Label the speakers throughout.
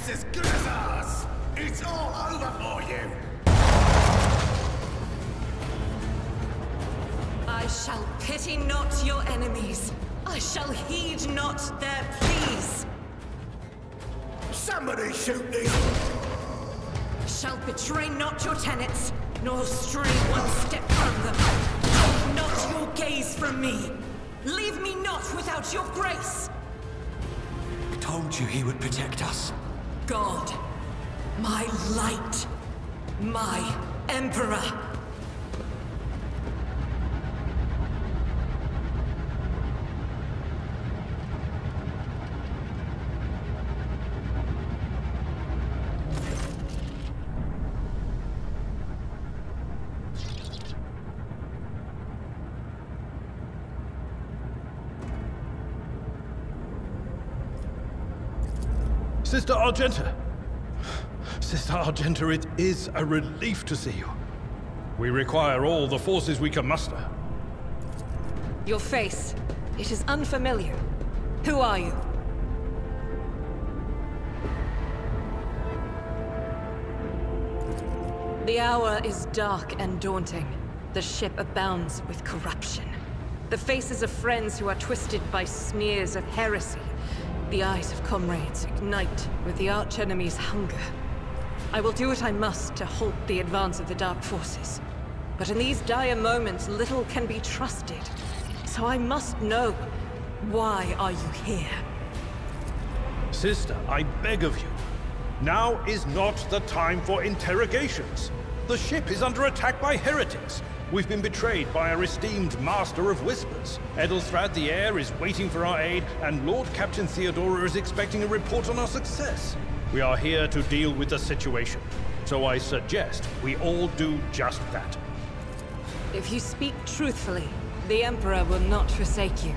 Speaker 1: head's as good as ours! It's all over for you!
Speaker 2: I shall pity not your enemies. I shall heed not their pleas.
Speaker 1: Somebody shoot these!
Speaker 2: Shall betray not your tenets, nor stray one step from them. Take not your gaze from me. Leave me not without your grace.
Speaker 3: I told you he would protect us.
Speaker 2: God, my light, my emperor.
Speaker 4: Sister Argenta! Sister Argenta, it is a relief to see you. We require all the forces we can muster.
Speaker 2: Your face, it is unfamiliar. Who are you? The hour is dark and daunting. The ship abounds with corruption. The faces of friends who are twisted by smears of heresy. The eyes of comrades ignite with the archenemy's hunger. I will do what I must to halt the advance of the Dark Forces. But in these dire moments, little can be trusted. So I must know, why are you here?
Speaker 4: Sister, I beg of you. Now is not the time for interrogations. The ship is under attack by heretics. We've been betrayed by our esteemed Master of Whispers. Edelthrad the Heir is waiting for our aid, and Lord Captain Theodora is expecting a report on our success. We are here to deal with the situation, so I suggest we all do just that.
Speaker 2: If you speak truthfully, the Emperor will not forsake you.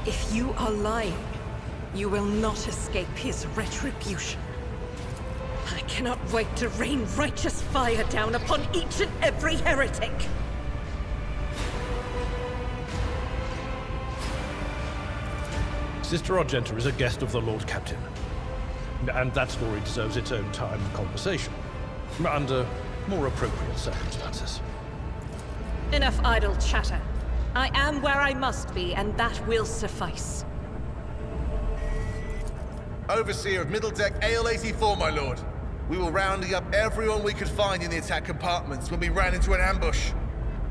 Speaker 2: If you are lying, you will not escape his retribution. I cannot wait to rain righteous fire down upon each and every heretic.
Speaker 4: Sister Argenta is a guest of the Lord Captain, and that story deserves its own time and conversation, under more appropriate circumstances.
Speaker 2: Enough idle chatter. I am where I must be, and that will suffice.
Speaker 1: Overseer of Middle Deck AL-84, my lord. We were rounding up everyone we could find in the attack compartments when we ran into an ambush.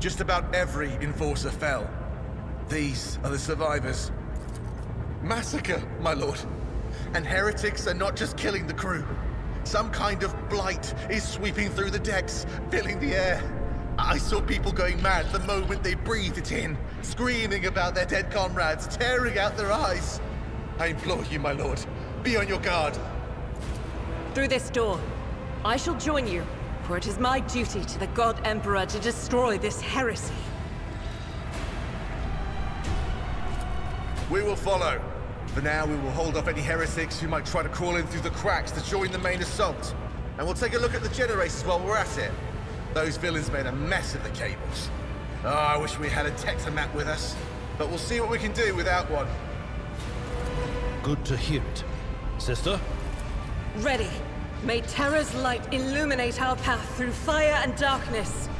Speaker 1: Just about every enforcer fell. These are the survivors. Massacre, my lord. And heretics are not just killing the crew. Some kind of blight is sweeping through the decks, filling the air. I saw people going mad the moment they breathed it in, screaming about their dead comrades, tearing out their eyes. I implore you, my lord, be on your guard.
Speaker 2: Through this door, I shall join you, for it is my duty to the God Emperor to destroy this heresy.
Speaker 1: We will follow. For now, we will hold off any heretics who might try to crawl in through the cracks to join the main assault. And we'll take a look at the generators while we're at it. Those villains made a mess of the cables. Oh, I wish we had a Tectomat with us. But we'll see what we can do without one.
Speaker 4: Good to hear it. Sister?
Speaker 2: Ready. May Terra's light illuminate our path through fire and darkness.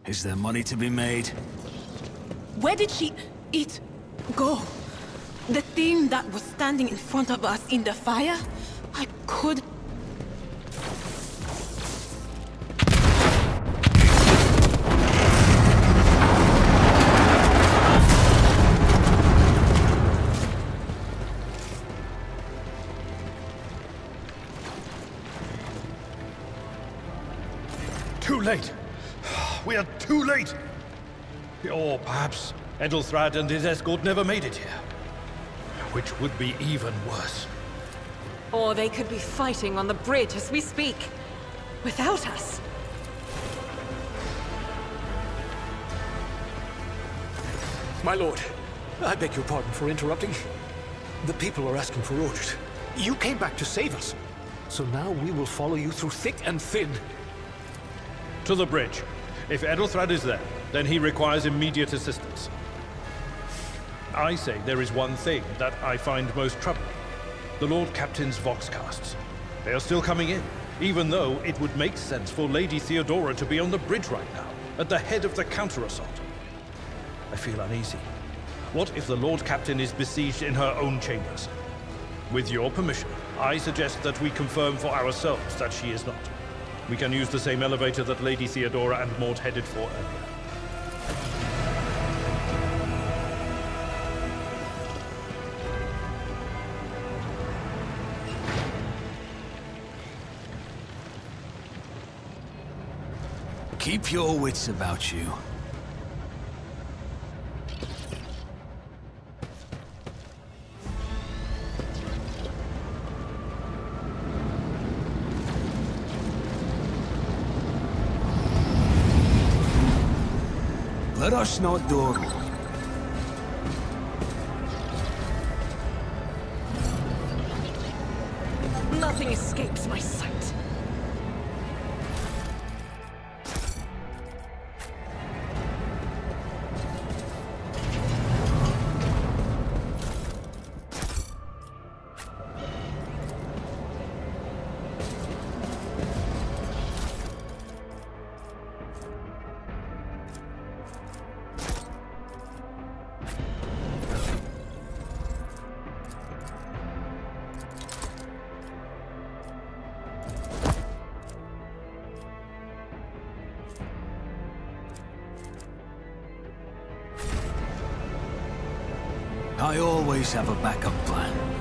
Speaker 3: Is there money to be made?
Speaker 5: Where did it go? The thing that was standing in front of us in the fire? I could...
Speaker 4: Too late! We are too late! Or perhaps Edelthrad and his escort never made it here. Which would be even worse.
Speaker 2: Or they could be fighting on the bridge as we speak. Without us.
Speaker 6: My lord, I beg your pardon for interrupting. The people are asking for orders. You came back to save us. So now we will follow you through thick and thin.
Speaker 4: To the bridge. If Edelthrad is there, then he requires immediate assistance. I say there is one thing that I find most troubling. The Lord Captain's voxcasts. They are still coming in, even though it would make sense for Lady Theodora to be on the bridge right now, at the head of the counter-assault. I feel uneasy. What if the Lord Captain is besieged in her own chambers? With your permission, I suggest that we confirm for ourselves that she is not. We can use the same elevator that Lady Theodora and Maud headed for earlier.
Speaker 3: Keep your wits about you. Let us not dawdle.
Speaker 2: Nothing escapes my sight.
Speaker 3: I always have a backup plan.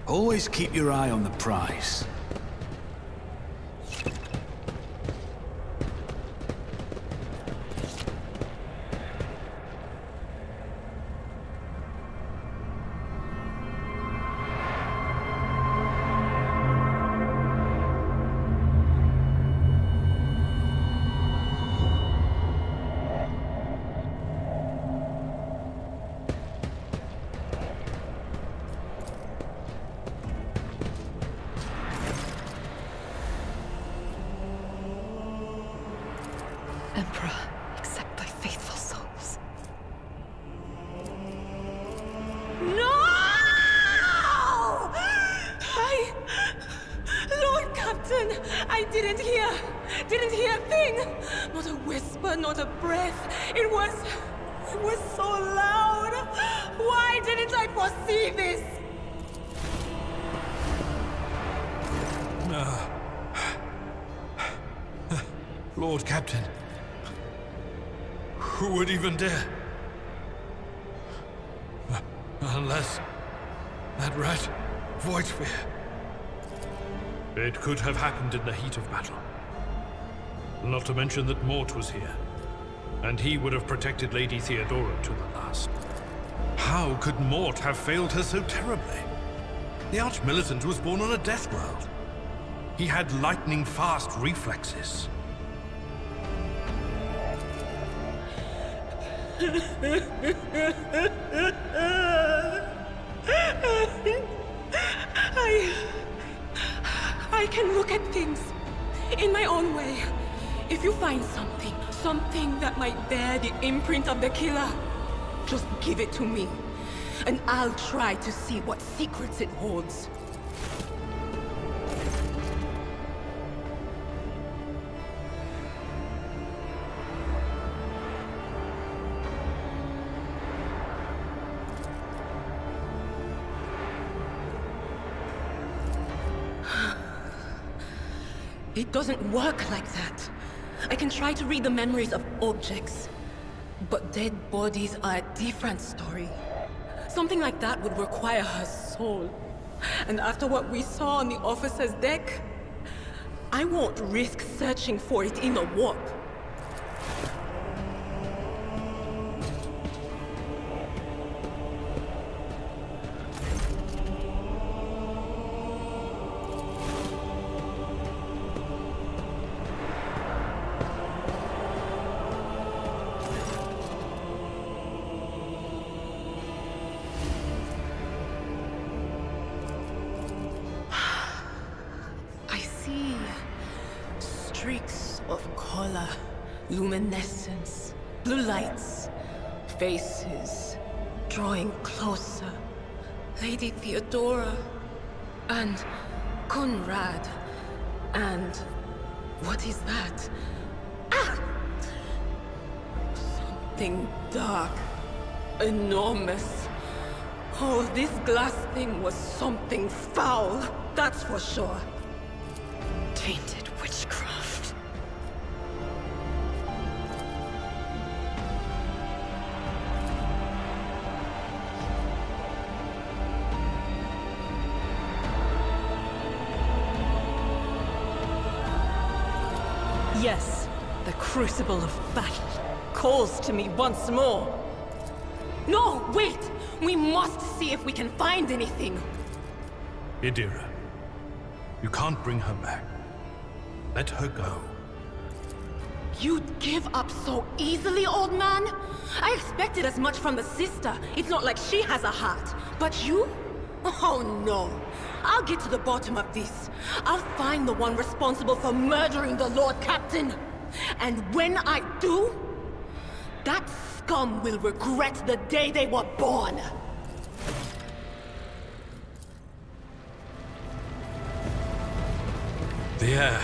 Speaker 3: Always keep your eye on the prize.
Speaker 2: Emperor, accept thy faithful souls.
Speaker 5: No! Lord Captain, I didn't hear a thing. Not a whisper, not a breath. It was so loud. Why didn't I foresee this?
Speaker 3: Lord Captain. Who would even dare? Unless that rat, Voidsphere.
Speaker 4: It could have happened in the heat of battle. Not to mention that Mort was here, and he would have protected Lady Theodora to the last. How could Mort have failed her so terribly? The Archmilitant was born on a death world. He had lightning-fast reflexes.
Speaker 5: I can look at things in my own way. If you find something that might bear the imprint of the killer, just give it to me, and I'll try to see what secrets it holds. It doesn't work like that. I can try to read the memories of objects, but dead bodies are a different story. Something like that would require her soul. And after what we saw on the officer's deck, I won't risk searching for it in a warp. Streaks of color, luminescence, blue lights, faces, drawing closer. Lady Theodora, and Conrad, and what is that? Ah! Something dark, enormous. Oh, this glass thing was something foul, that's for sure.
Speaker 2: Tainted witchcraft. Yes, the crucible of battle calls to me once more.
Speaker 5: No, wait! We must see if we can find anything.
Speaker 4: Idira, you can't bring her back. Let her go.
Speaker 5: You'd give up so easily, old man? I expected as much from the sister. It's not like she has a heart. But you? Oh no. I'll get to the bottom of this. I'll find the one responsible for murdering the Lord Captain. And when I do, that scum will regret the day they were born.
Speaker 3: The air.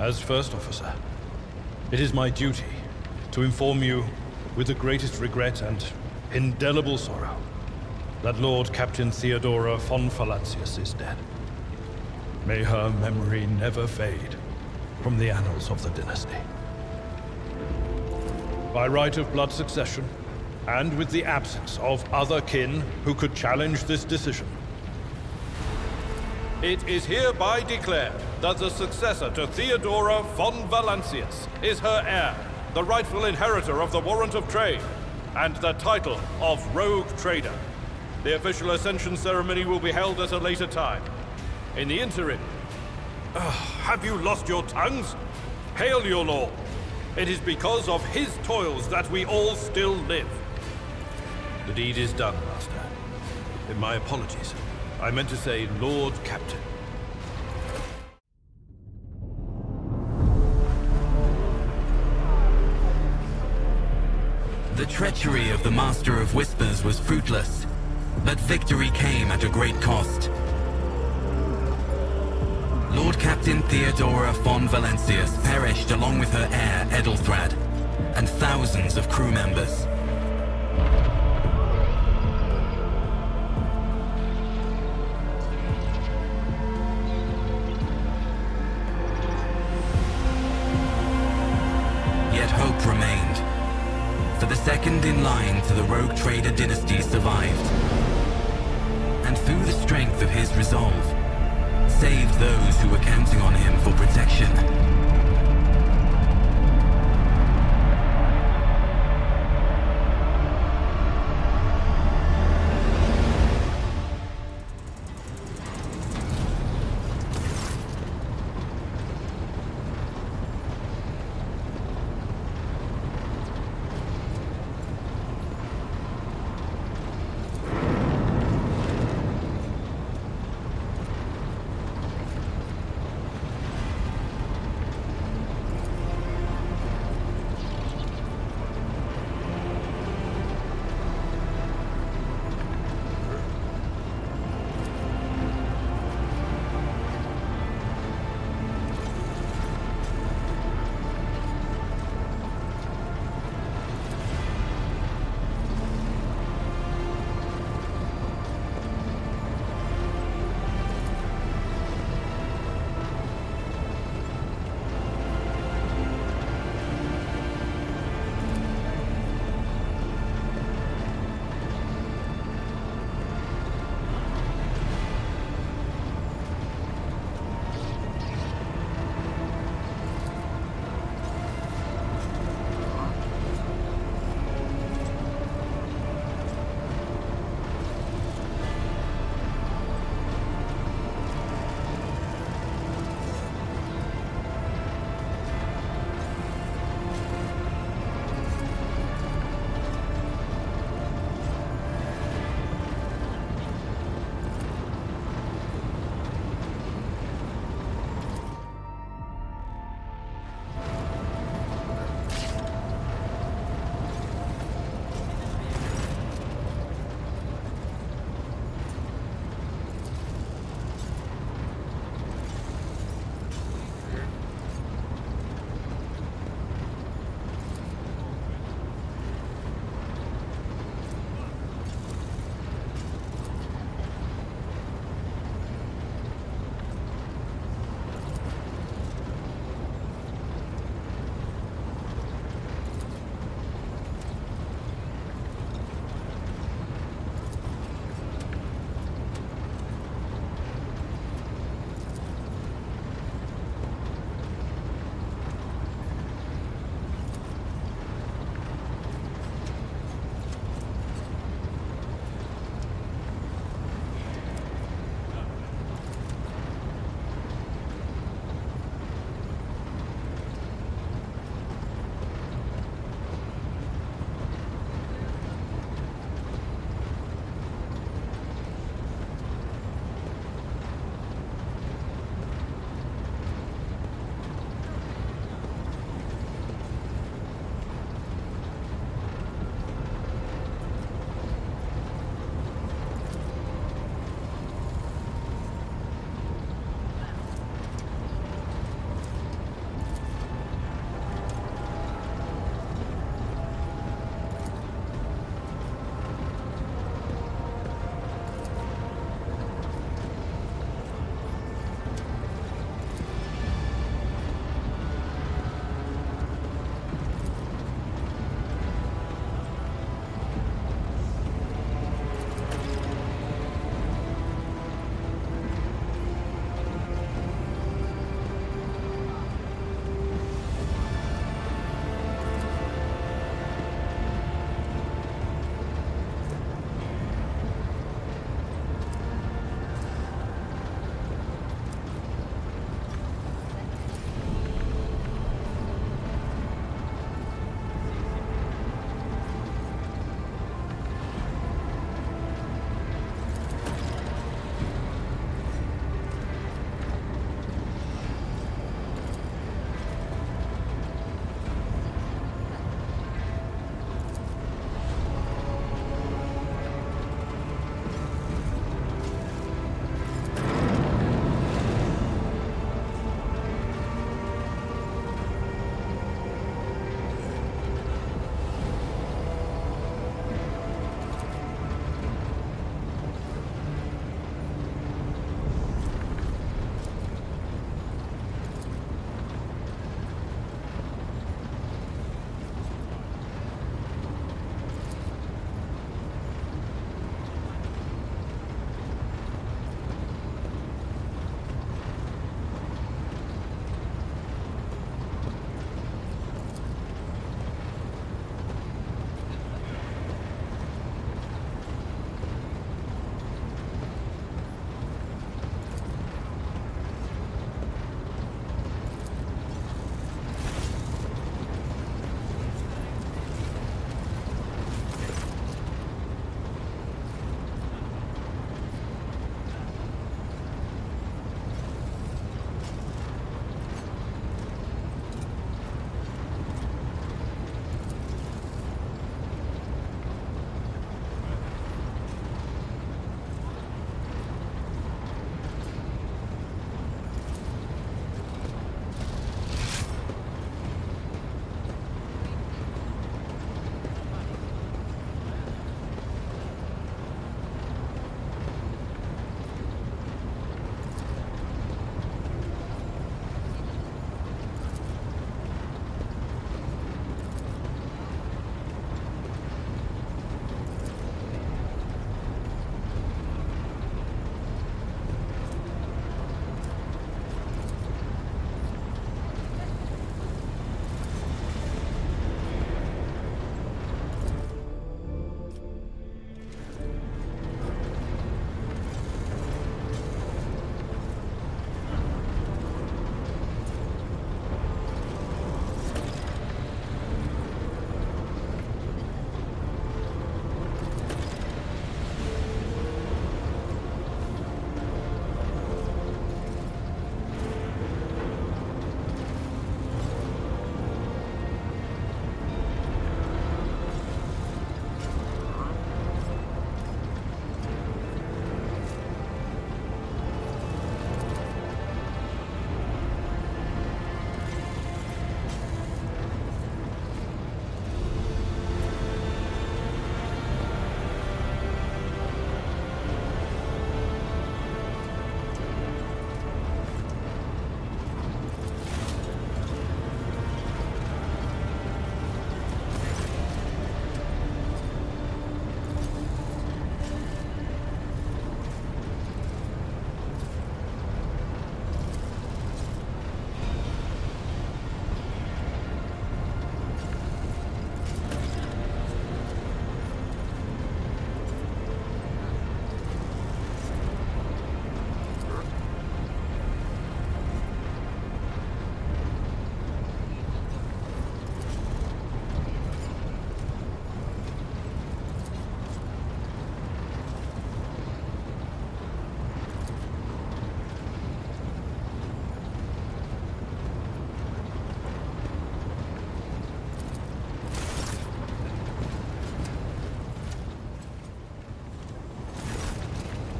Speaker 4: As First Officer, it is my duty to inform you, with the greatest regret and indelible sorrow, that Lord Captain Theodora von Valancius is dead. May her memory never fade from the annals of the dynasty. By right of blood succession, and with the absence of other kin who could challenge this decision, it is hereby declared that the successor to Theodora von Valancius is her heir, the rightful inheritor of the warrant of trade, and the title of Rogue Trader. The official ascension ceremony will be held at a later time. In the interim... have you lost your tongues? Hail your lord. It is because of his toils that we all still live. The deed is done, Master. My apologies. I meant to say Lord Captain.
Speaker 7: The treachery of the Master of Whispers was fruitless, but victory came at a great cost. Lord Captain Theodora von Valancius perished along with her heir, Edelthrad, and thousands of crew members. Yet hope remained, for the second in line to the Rogue Trader dynasty survived, and through the strength of his resolve, saved those who were counting on him for protection.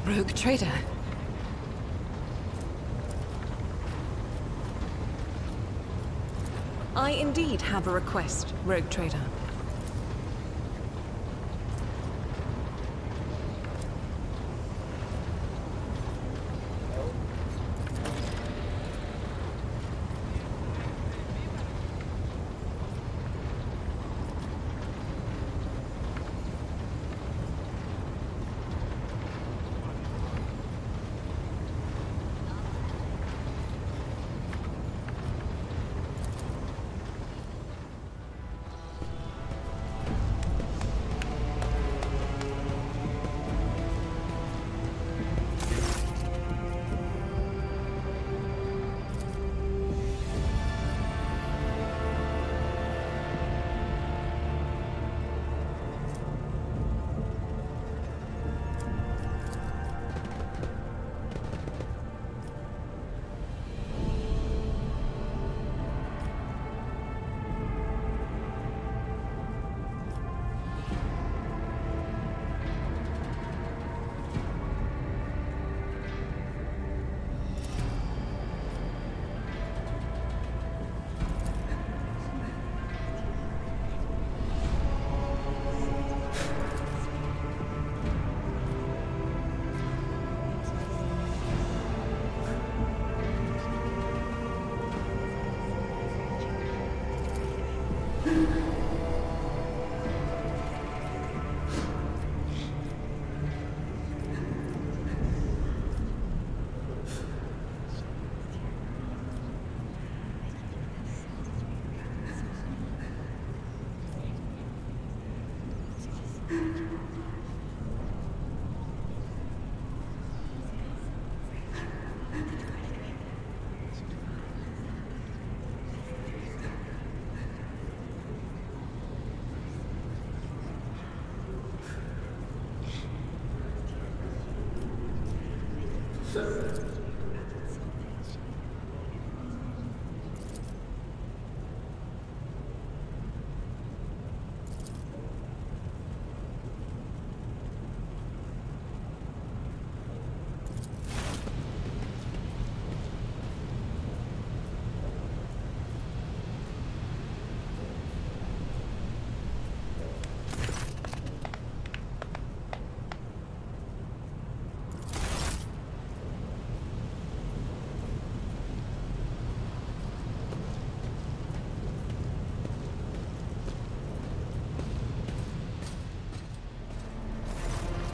Speaker 2: Rogue trader. I indeed have a request, Rogue trader.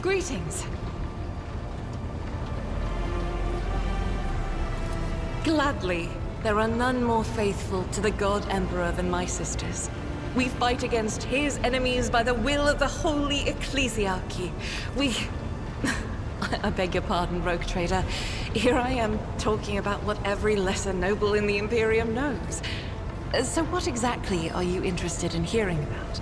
Speaker 2: Greetings. Gladly, there are none more faithful to the God Emperor than my sisters. We fight against his enemies by the will of the Holy Ecclesiarchy. I beg your pardon, Rogue Trader. Here I am, talking about what every lesser noble in the Imperium knows. So what exactly are you interested in hearing about?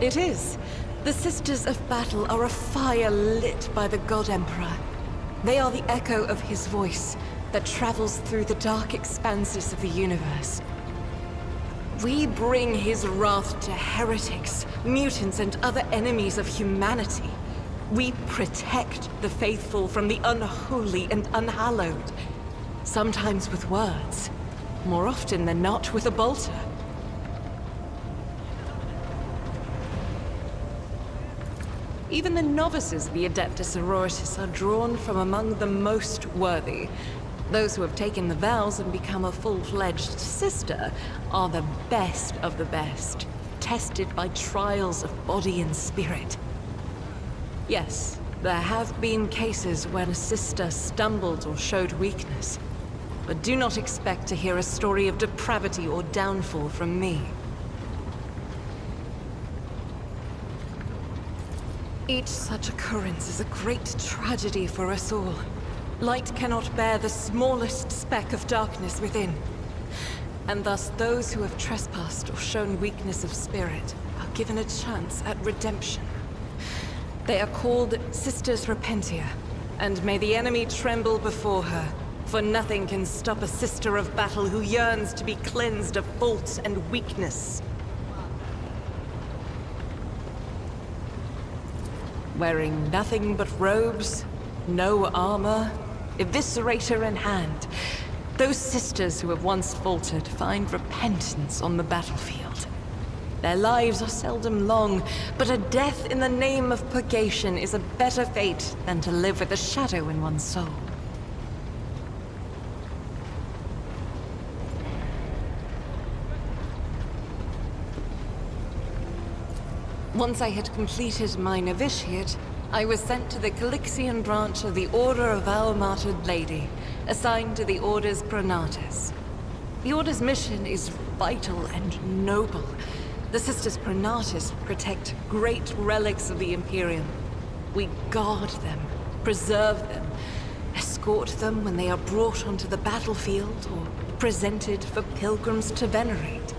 Speaker 2: It is. The Sisters of Battle are a fire lit by the God Emperor. They are the echo of his voice that travels through the dark expanses of the universe. We bring his wrath to heretics, mutants, and other enemies of humanity. We protect the faithful from the unholy and unhallowed. Sometimes with words, more often than not with a bolter. Even the novices of the Adeptus Sororitas are drawn from among the most worthy. Those who have taken the vows and become a full-fledged sister are the best of the best, tested by trials of body and spirit. Yes, there have been cases when a sister stumbled or showed weakness, but do not expect to hear a story of depravity or downfall from me. Each such occurrence is a great tragedy for us all. Light cannot bear the smallest speck of darkness within. And thus those who have trespassed or shown weakness of spirit are given a chance at redemption. They are called Sisters Repentia, and may the enemy tremble before her, for nothing can stop a sister of battle who yearns to be cleansed of fault and weakness. wearing nothing but robes, no armor, eviscerator in hand. Those sisters who have once faltered find repentance on the battlefield. Their lives are seldom long, but a death in the name of purgation is a better fate than to live with a shadow in one's soul. Once I had completed my novitiate, I was sent to the Calixian branch of the Order of Our Martyred Lady, assigned to the Order's Pronatus. The Order's mission is vital and noble. The Sisters Pronatus protect great relics of the Imperium. We guard them, preserve them, escort them when they are brought onto the battlefield or presented for pilgrims to venerate.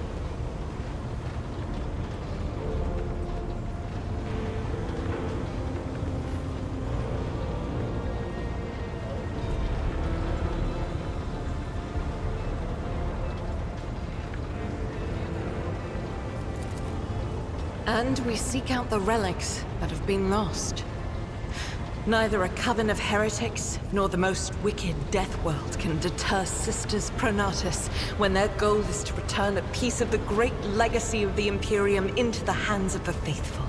Speaker 2: And we seek out the relics that have been lost. Neither a coven of heretics, nor the most wicked death world can deter Sisters Pronatus when their goal is to return a piece of the great legacy of the Imperium into the hands of the faithful.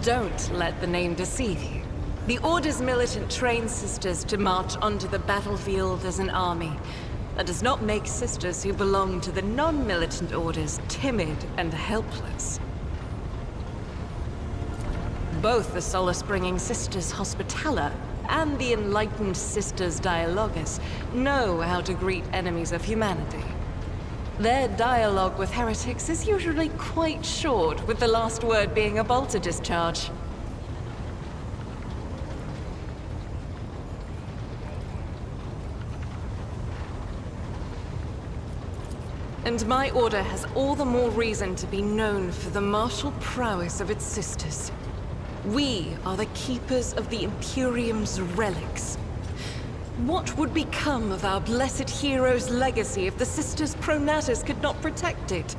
Speaker 2: Don't let the name deceive you. The Order's militant trains sisters to march onto the battlefield as an army. That does not make sisters who belong to the non-militant orders timid and helpless. Both the solace-bringing Sisters Hospitaller and the enlightened Sisters Dialogus know how to greet enemies of humanity. Their dialogue with heretics is usually quite short, with the last word being a bolter discharge. And my order has all the more reason to be known for the martial prowess of its sisters. We are the keepers of the Imperium's relics. What would become of our blessed hero's legacy if the Sisters Pronatus could not protect it?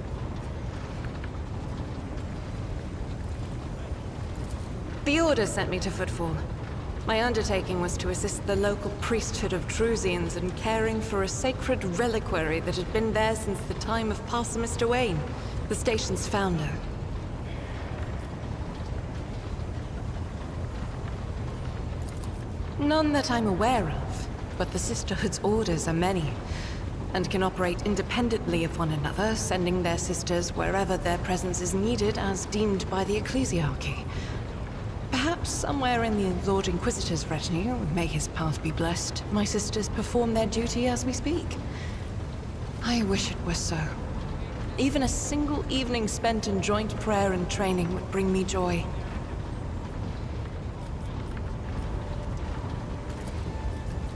Speaker 2: The Order sent me to Footfall. My undertaking was to assist the local priesthood of Drusians in caring for a sacred reliquary that had been there since the time of Parson Mr. Wayne, the station's founder. None that I'm aware of, but the Sisterhood's orders are many, and can operate independently of one another, sending their sisters wherever their presence is needed as deemed by the ecclesiarchy. Perhaps somewhere in the Lord Inquisitor's retinue, may his path be blessed, my sisters perform their duty as we speak. I wish it were so. Even a single evening spent in joint prayer and training would bring me joy.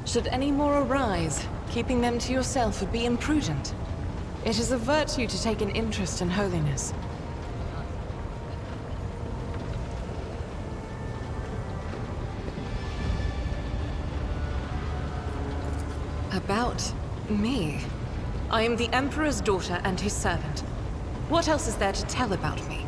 Speaker 2: Should any more arise, keeping them to yourself would be imprudent. It is a virtue to take an interest in holiness. About me? I am the Emperor's daughter and his servant. What else is there to tell about me?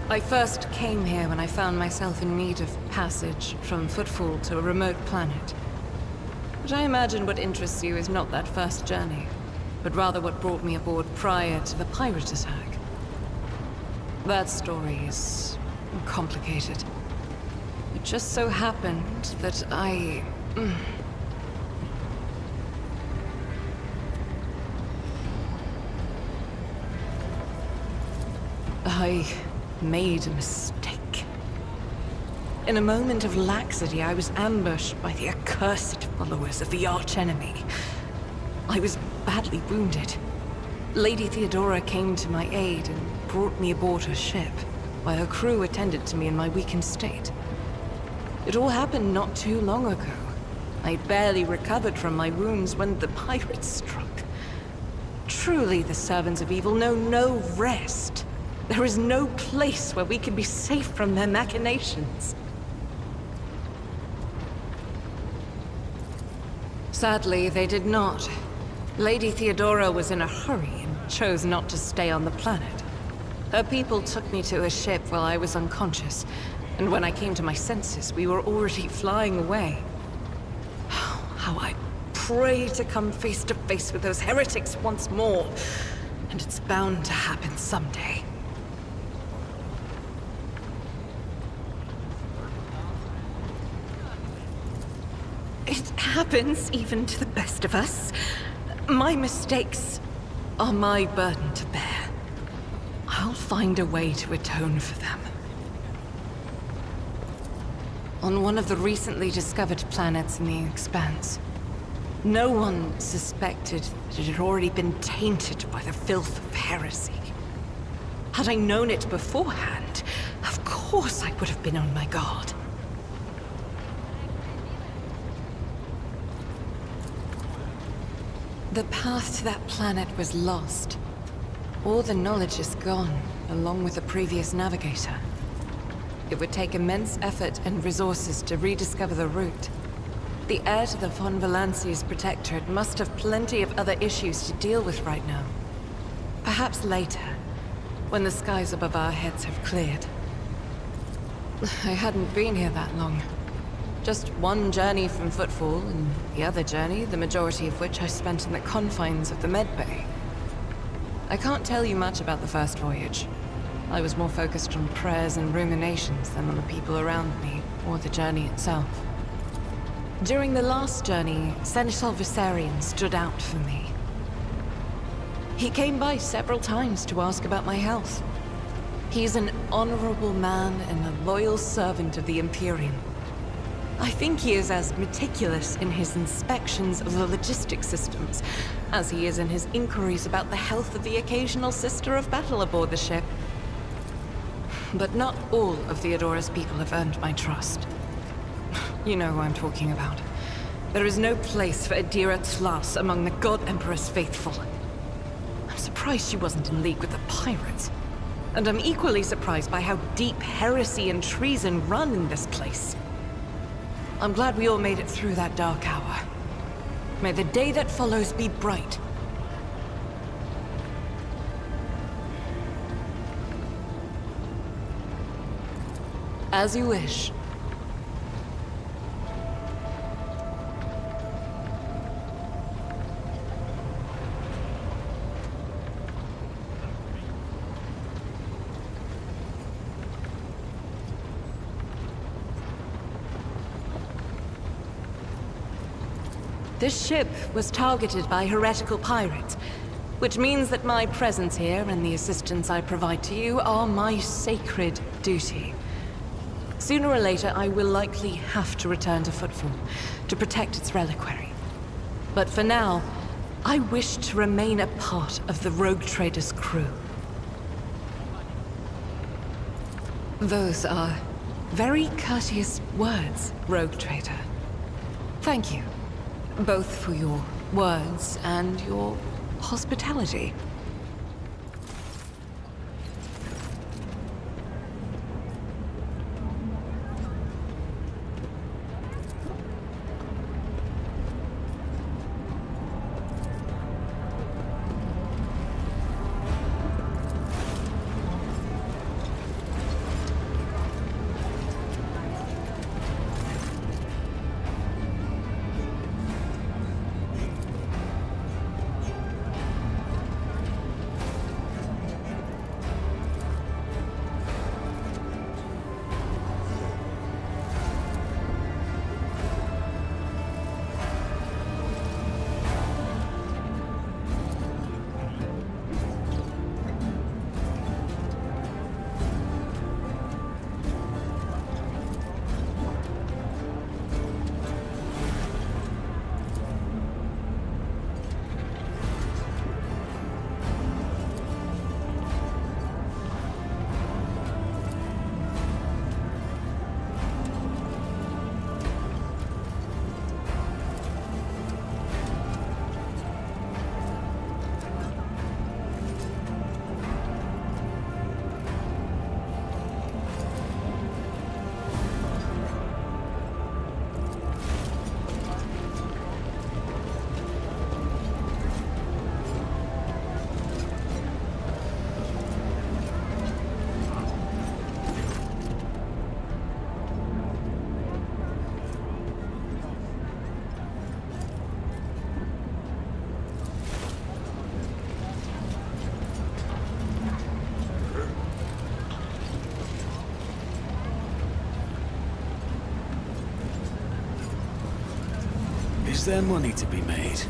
Speaker 2: I first came here when I found myself in need of passage from Footfall to a remote planet. But I imagine what interests you is not that first journey, but rather what brought me aboard prior to the pirate attack. That story is complicated. It just so happened that I made a mistake. In a moment of laxity, I was ambushed by the accursed followers of the archenemy. I was badly wounded. Lady Theodora came to my aid and brought me aboard her ship, while her crew attended to me in my weakened state. It all happened not too long ago. I barely recovered from my wounds when the pirates struck. Truly, the servants of evil know no rest. There is no place where we can be safe from their machinations. Sadly, they did not. Lady Theodora was in a hurry and chose not to stay on the planet. Her people took me to a ship while I was unconscious, and when I came to my senses, we were already flying away. How I pray to come face to face with those heretics once more, and it's bound to happen someday. It happens even to the best of us. My mistakes are my burden to bear. I'll find a way to atone for them. On one of the recently discovered planets in the Expanse, no one suspected that it had already been tainted by the filth of heresy. Had I known it beforehand, of course I would have been on my guard. The path to that planet was lost. All the knowledge is gone, along with the previous navigator. It would take immense effort and resources to rediscover the route. The heir to the von Valanci's protectorate must have plenty of other issues to deal with right now. Perhaps later, when the skies above our heads have cleared. I hadn't been here that long. Just one journey from Footfall, and the other journey, the majority of which I spent in the confines of the medbay. I can't tell you much about the first voyage. I was more focused on prayers and ruminations than on the people around me, or the journey itself. During the last journey, Seneschal Viserion stood out for me. He came by several times to ask about my health. He's an honorable man and a loyal servant of the Imperium. I think he is as meticulous in his inspections of the logistics systems as he is in his inquiries about the health of the occasional sister of battle aboard the ship. But not all of Theodora's people have earned my trust. You know who I'm talking about. There is no place for Adira Tlas among the God Emperor's faithful. I'm surprised she wasn't in league with the pirates. And I'm equally surprised by how deep heresy and treason run in this place. I'm glad we all made it through that dark hour. May the day that follows be bright. As you wish. This ship was targeted by heretical pirates, which means that my presence here and the assistance I provide to you are my sacred duty. Sooner or later, I will likely have to return to Footfall to protect its reliquary. But for now, I wish to remain a part of the Rogue Trader's crew. Those are very courteous words, Rogue Trader. Thank you. Both for your words and your hospitality.
Speaker 8: Is there money to be made?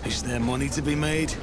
Speaker 8: Is there money to be made?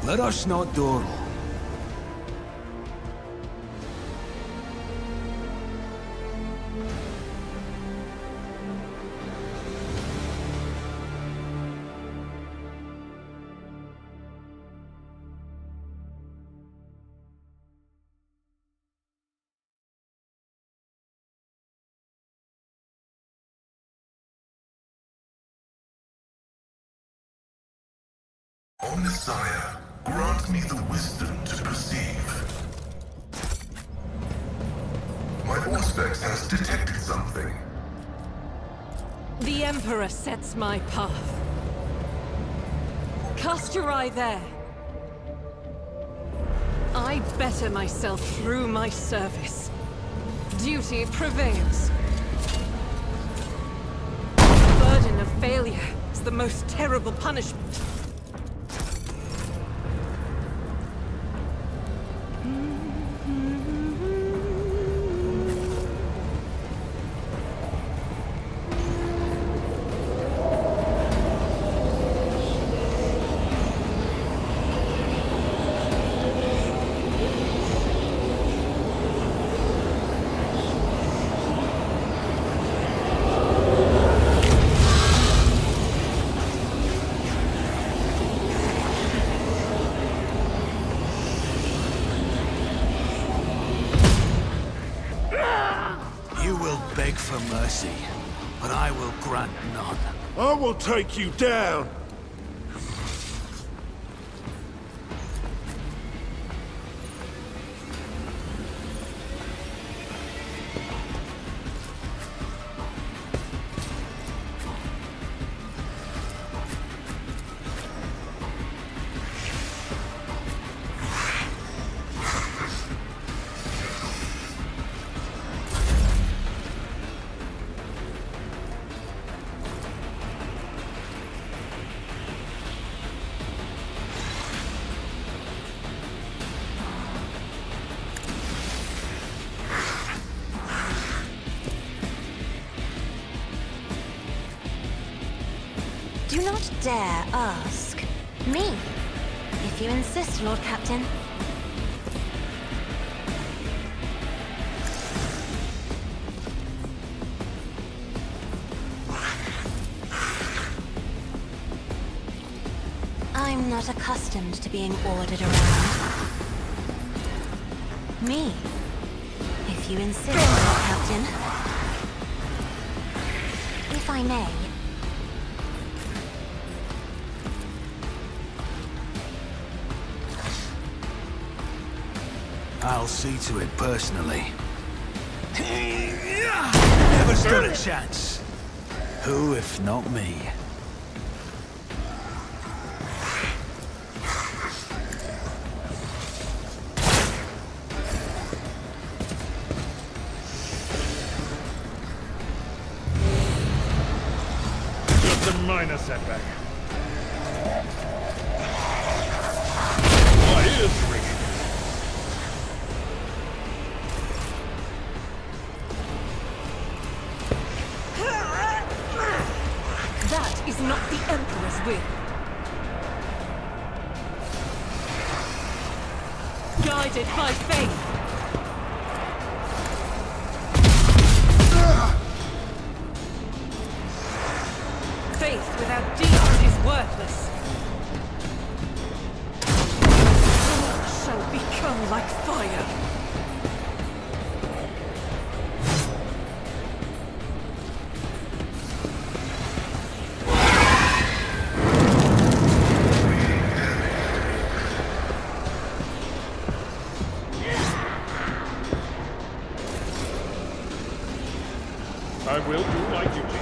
Speaker 8: Let us not dawdle.
Speaker 9: O Messiah, grant me the wisdom to perceive. My Auspex has detected something.
Speaker 2: The Emperor sets my path. Cast your eye there. I better myself through my service. Duty prevails. The burden of failure is the most terrible punishment.
Speaker 8: Beg for mercy, but I will grant none.
Speaker 9: I will take you down!
Speaker 10: Do not dare ask. Me, if you insist, Lord Captain. I'm not accustomed to being ordered around. Me, if you insist, Lord Captain. If I may.
Speaker 8: I'll see to it personally. Never stood a chance. Who if not me?
Speaker 4: Just a minor setback. My ears ringing.
Speaker 2: That is not the Emperor's will. Guided by faith. Faith without deeds is worthless. All shall become like fire.
Speaker 4: I will do my duty.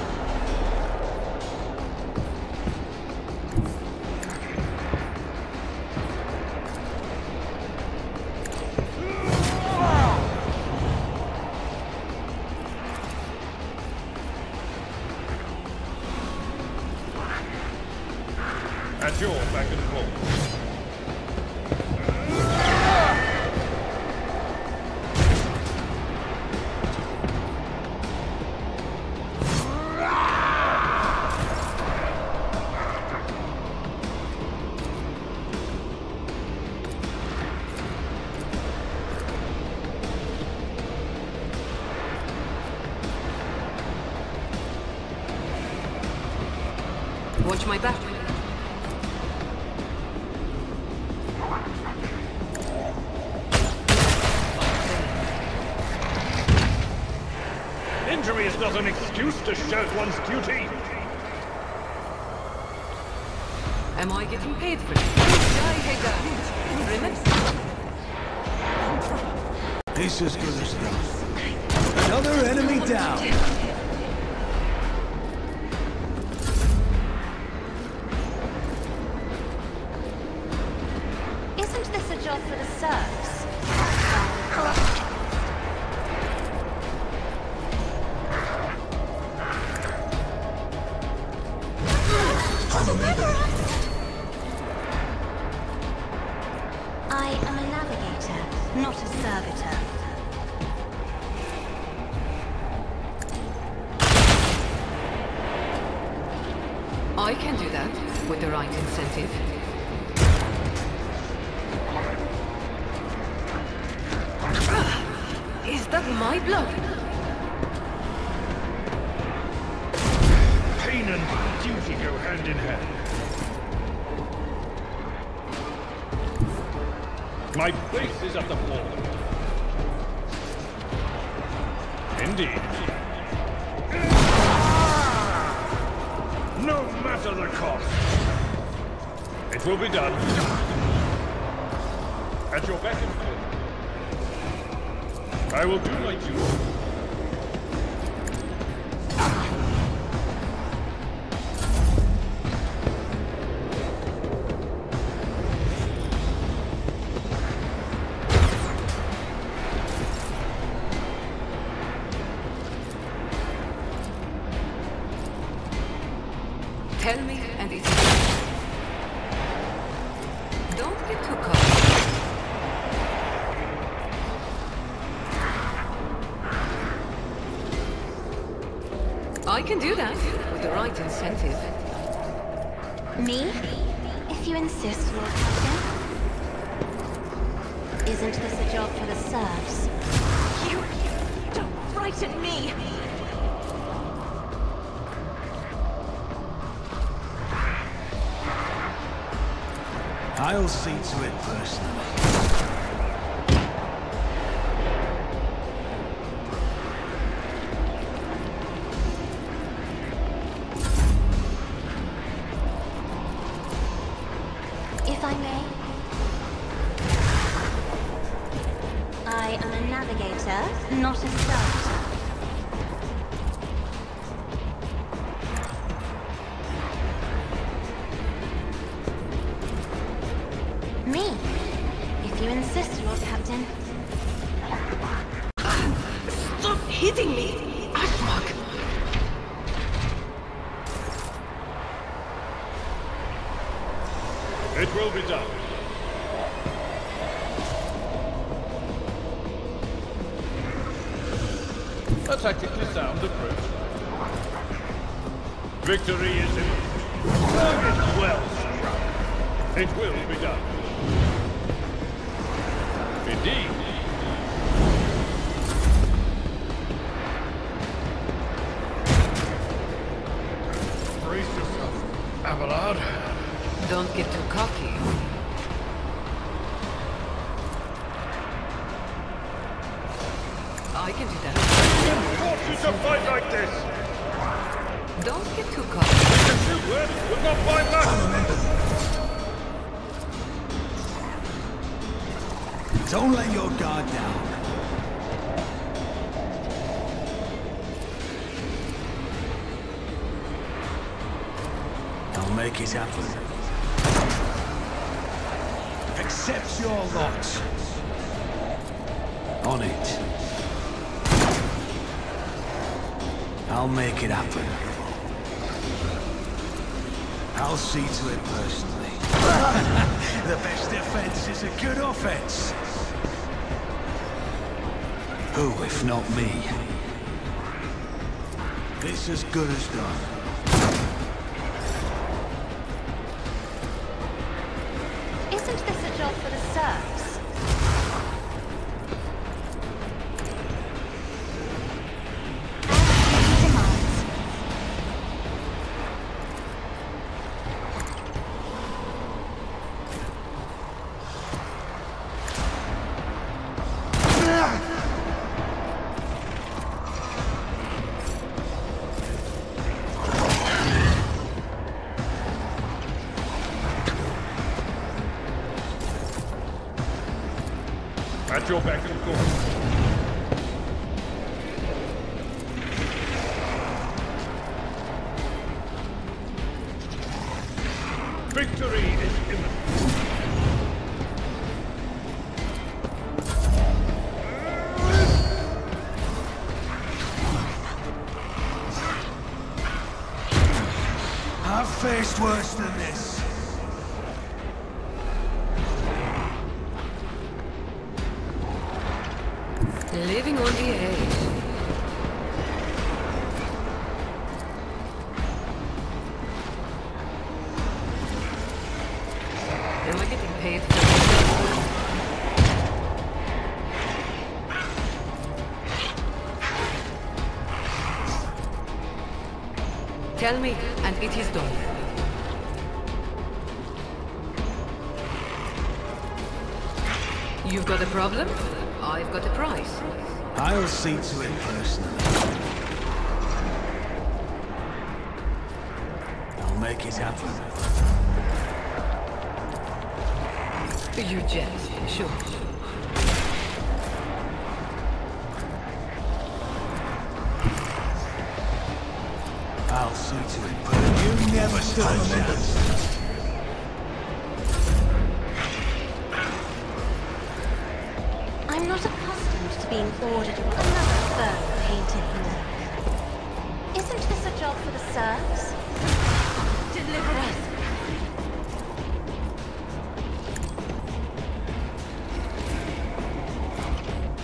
Speaker 4: At your back and forth.
Speaker 2: Watch my back.
Speaker 4: Injury is not an excuse to shirk one's duty.
Speaker 2: Am I getting paid for this?
Speaker 8: This is good as done. Another enemy down.
Speaker 10: Isn't this a job for the serfs? I am a navigator, not a servitor.
Speaker 2: I can do that with the right incentive. Is that my blow?
Speaker 4: Pain and duty go hand in hand. My base is at the floor. Indeed. No matter the cost. It will be done. At your beck and call. I will do my duty.
Speaker 2: Tell me, and it's don't get too caught. I can do that with the right incentive.
Speaker 10: Me? If you insist, Lord Captain. Isn't this a job for the serfs? You don't frighten me!
Speaker 8: I'll see to it personally.
Speaker 10: If I may. I am a navigator, not a servitor. Me, if you insist, Lord Captain.
Speaker 5: Stop hitting me! Ashmark!
Speaker 4: It will be done. A tactically sound approach. Victory is imminent. Target well struck. It will be done. Indeed. Brace yourself, Abelard.
Speaker 2: Don't get too cocky. I can do that.
Speaker 4: Who taught you to fight like this?
Speaker 2: Don't get too cocky.
Speaker 4: You will not fight back.
Speaker 8: Don't let your guard down. I'll make it happen. Accept your lot. On it. I'll make it happen. I'll see to it personally. The best defense is a good offense. Who, if not me? This as good as done.
Speaker 10: Isn't this a job for the serfs?
Speaker 4: At your beck and call. Victory is imminent.
Speaker 8: I've faced worse than this.
Speaker 2: Living on the edge. Am I getting paid for this? Tell me, and it is done. You've got a problem? I've got a price.
Speaker 8: I'll see to it personally. I'll make it happen.
Speaker 2: You jest, sure.
Speaker 8: I'll see to it, but you never stand a chance.
Speaker 10: I'm not accustomed to being ordered another firm painted black. Isn't this a job for the serfs? Deliver us.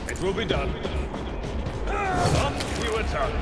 Speaker 4: It will be done. On you attack.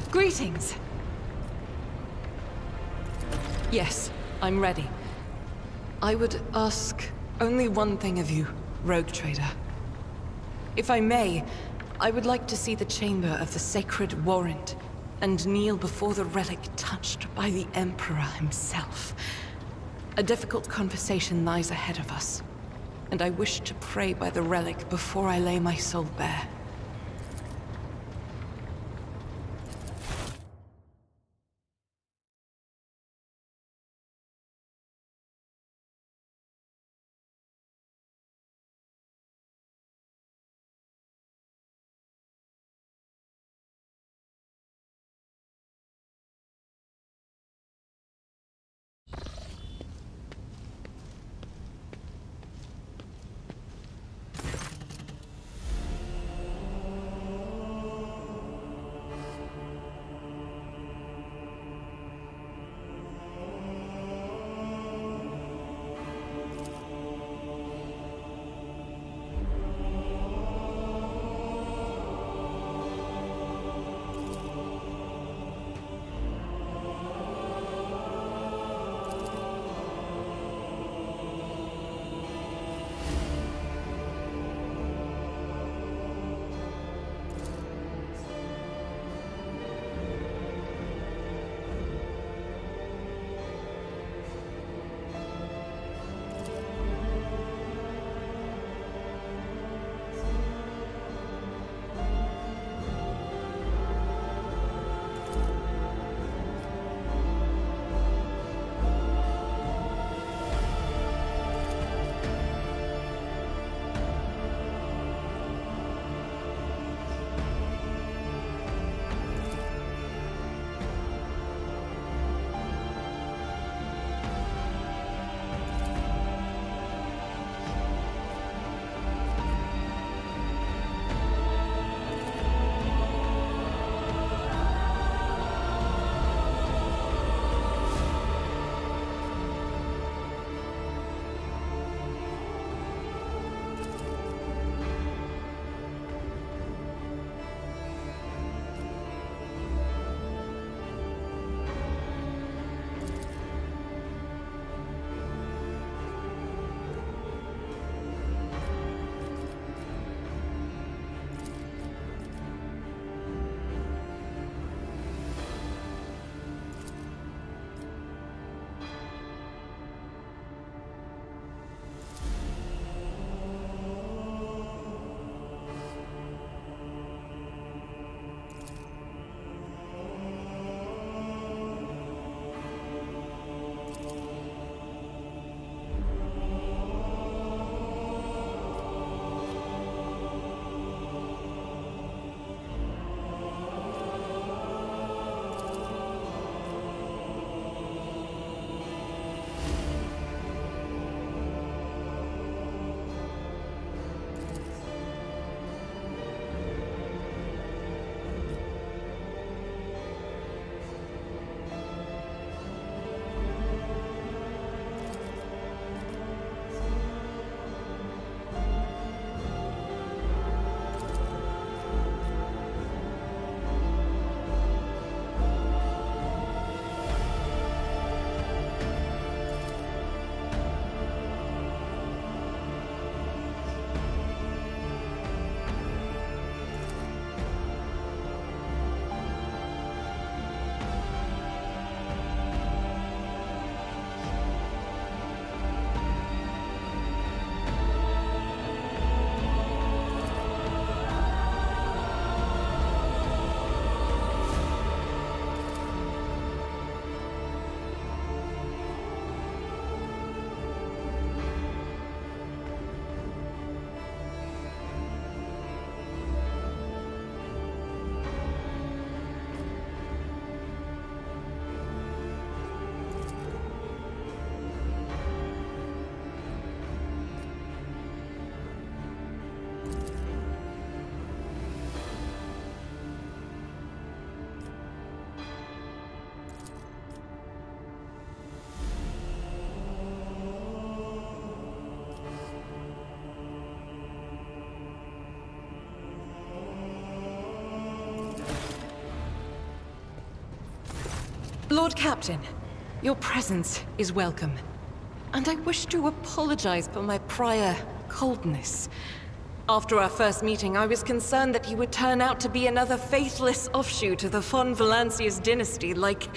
Speaker 2: Greetings. Yes, I'm ready. I would ask only one thing of you, Rogue Trader. If I may, I would like to see the chamber of the Sacred Warrant and kneel before the relic touched by the Emperor himself. A difficult conversation lies ahead of us, and I wish to pray by the relic before I lay my soul bare. Lord Captain, your presence is welcome. And I wish to apologize for my prior coldness. After our first meeting, I was concerned that you would turn out to be another faithless offshoot of the von Valancius dynasty, like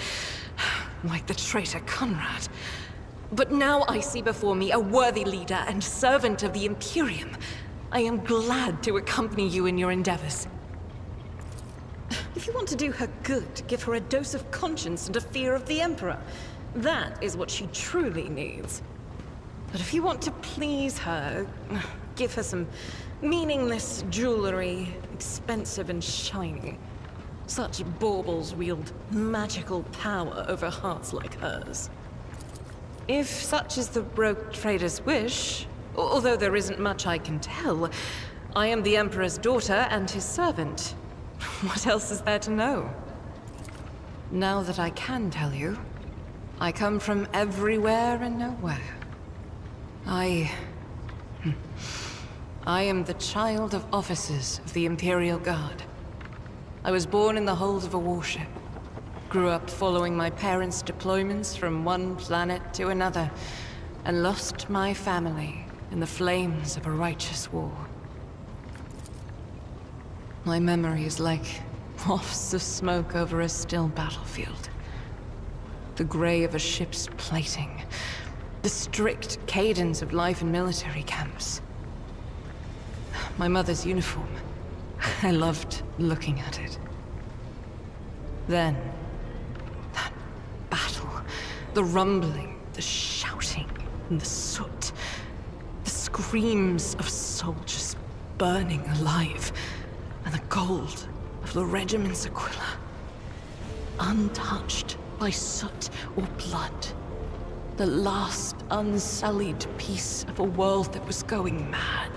Speaker 2: the traitor Conrad. But now I see before me a worthy leader and servant of the Imperium. I am glad to accompany you in your endeavors. If you want to do her good, give her a dose of conscience and a fear of the Emperor. That is what she truly needs. But if you want to please her, give her some meaningless jewelry, expensive and shiny. Such baubles wield magical power over hearts like hers. If such is the rogue trader's wish, although there isn't much I can tell, I am the Emperor's daughter and his servant. What else is there to know? Now that I can tell you, I come from everywhere and nowhere. I am the child of officers of the Imperial Guard. I was born in the hold of a warship. Grew up following my parents' deployments from one planet to another, and lost my family in the flames of a righteous war. My memory is like wafts of smoke over a still battlefield. The gray of a ship's plating. The strict cadence of life in military camps. My mother's uniform. I loved looking at it. Then, that battle. The rumbling, the shouting, and the soot. The screams of soldiers burning alive. And the gold of the regiment's Aquila. Untouched by soot or blood. The last unsullied piece of a world that was going mad.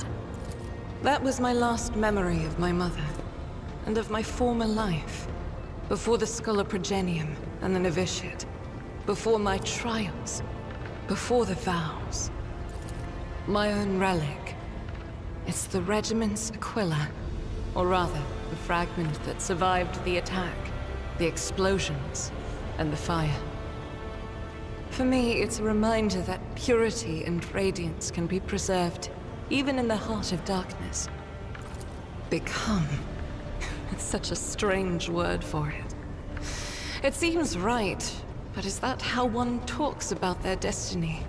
Speaker 2: That was my last memory of my mother, and of my former life. Before the Sculoprogenium and the novitiate. Before my trials. Before the vows. My own relic. It's the regiment's Aquila. Or rather, the fragment that survived the attack, the explosions, and the fire. For me, it's a reminder that purity and radiance can be preserved, even in the heart of darkness. Become. It's such a strange word for it. It seems right, but is that how one talks about their destiny?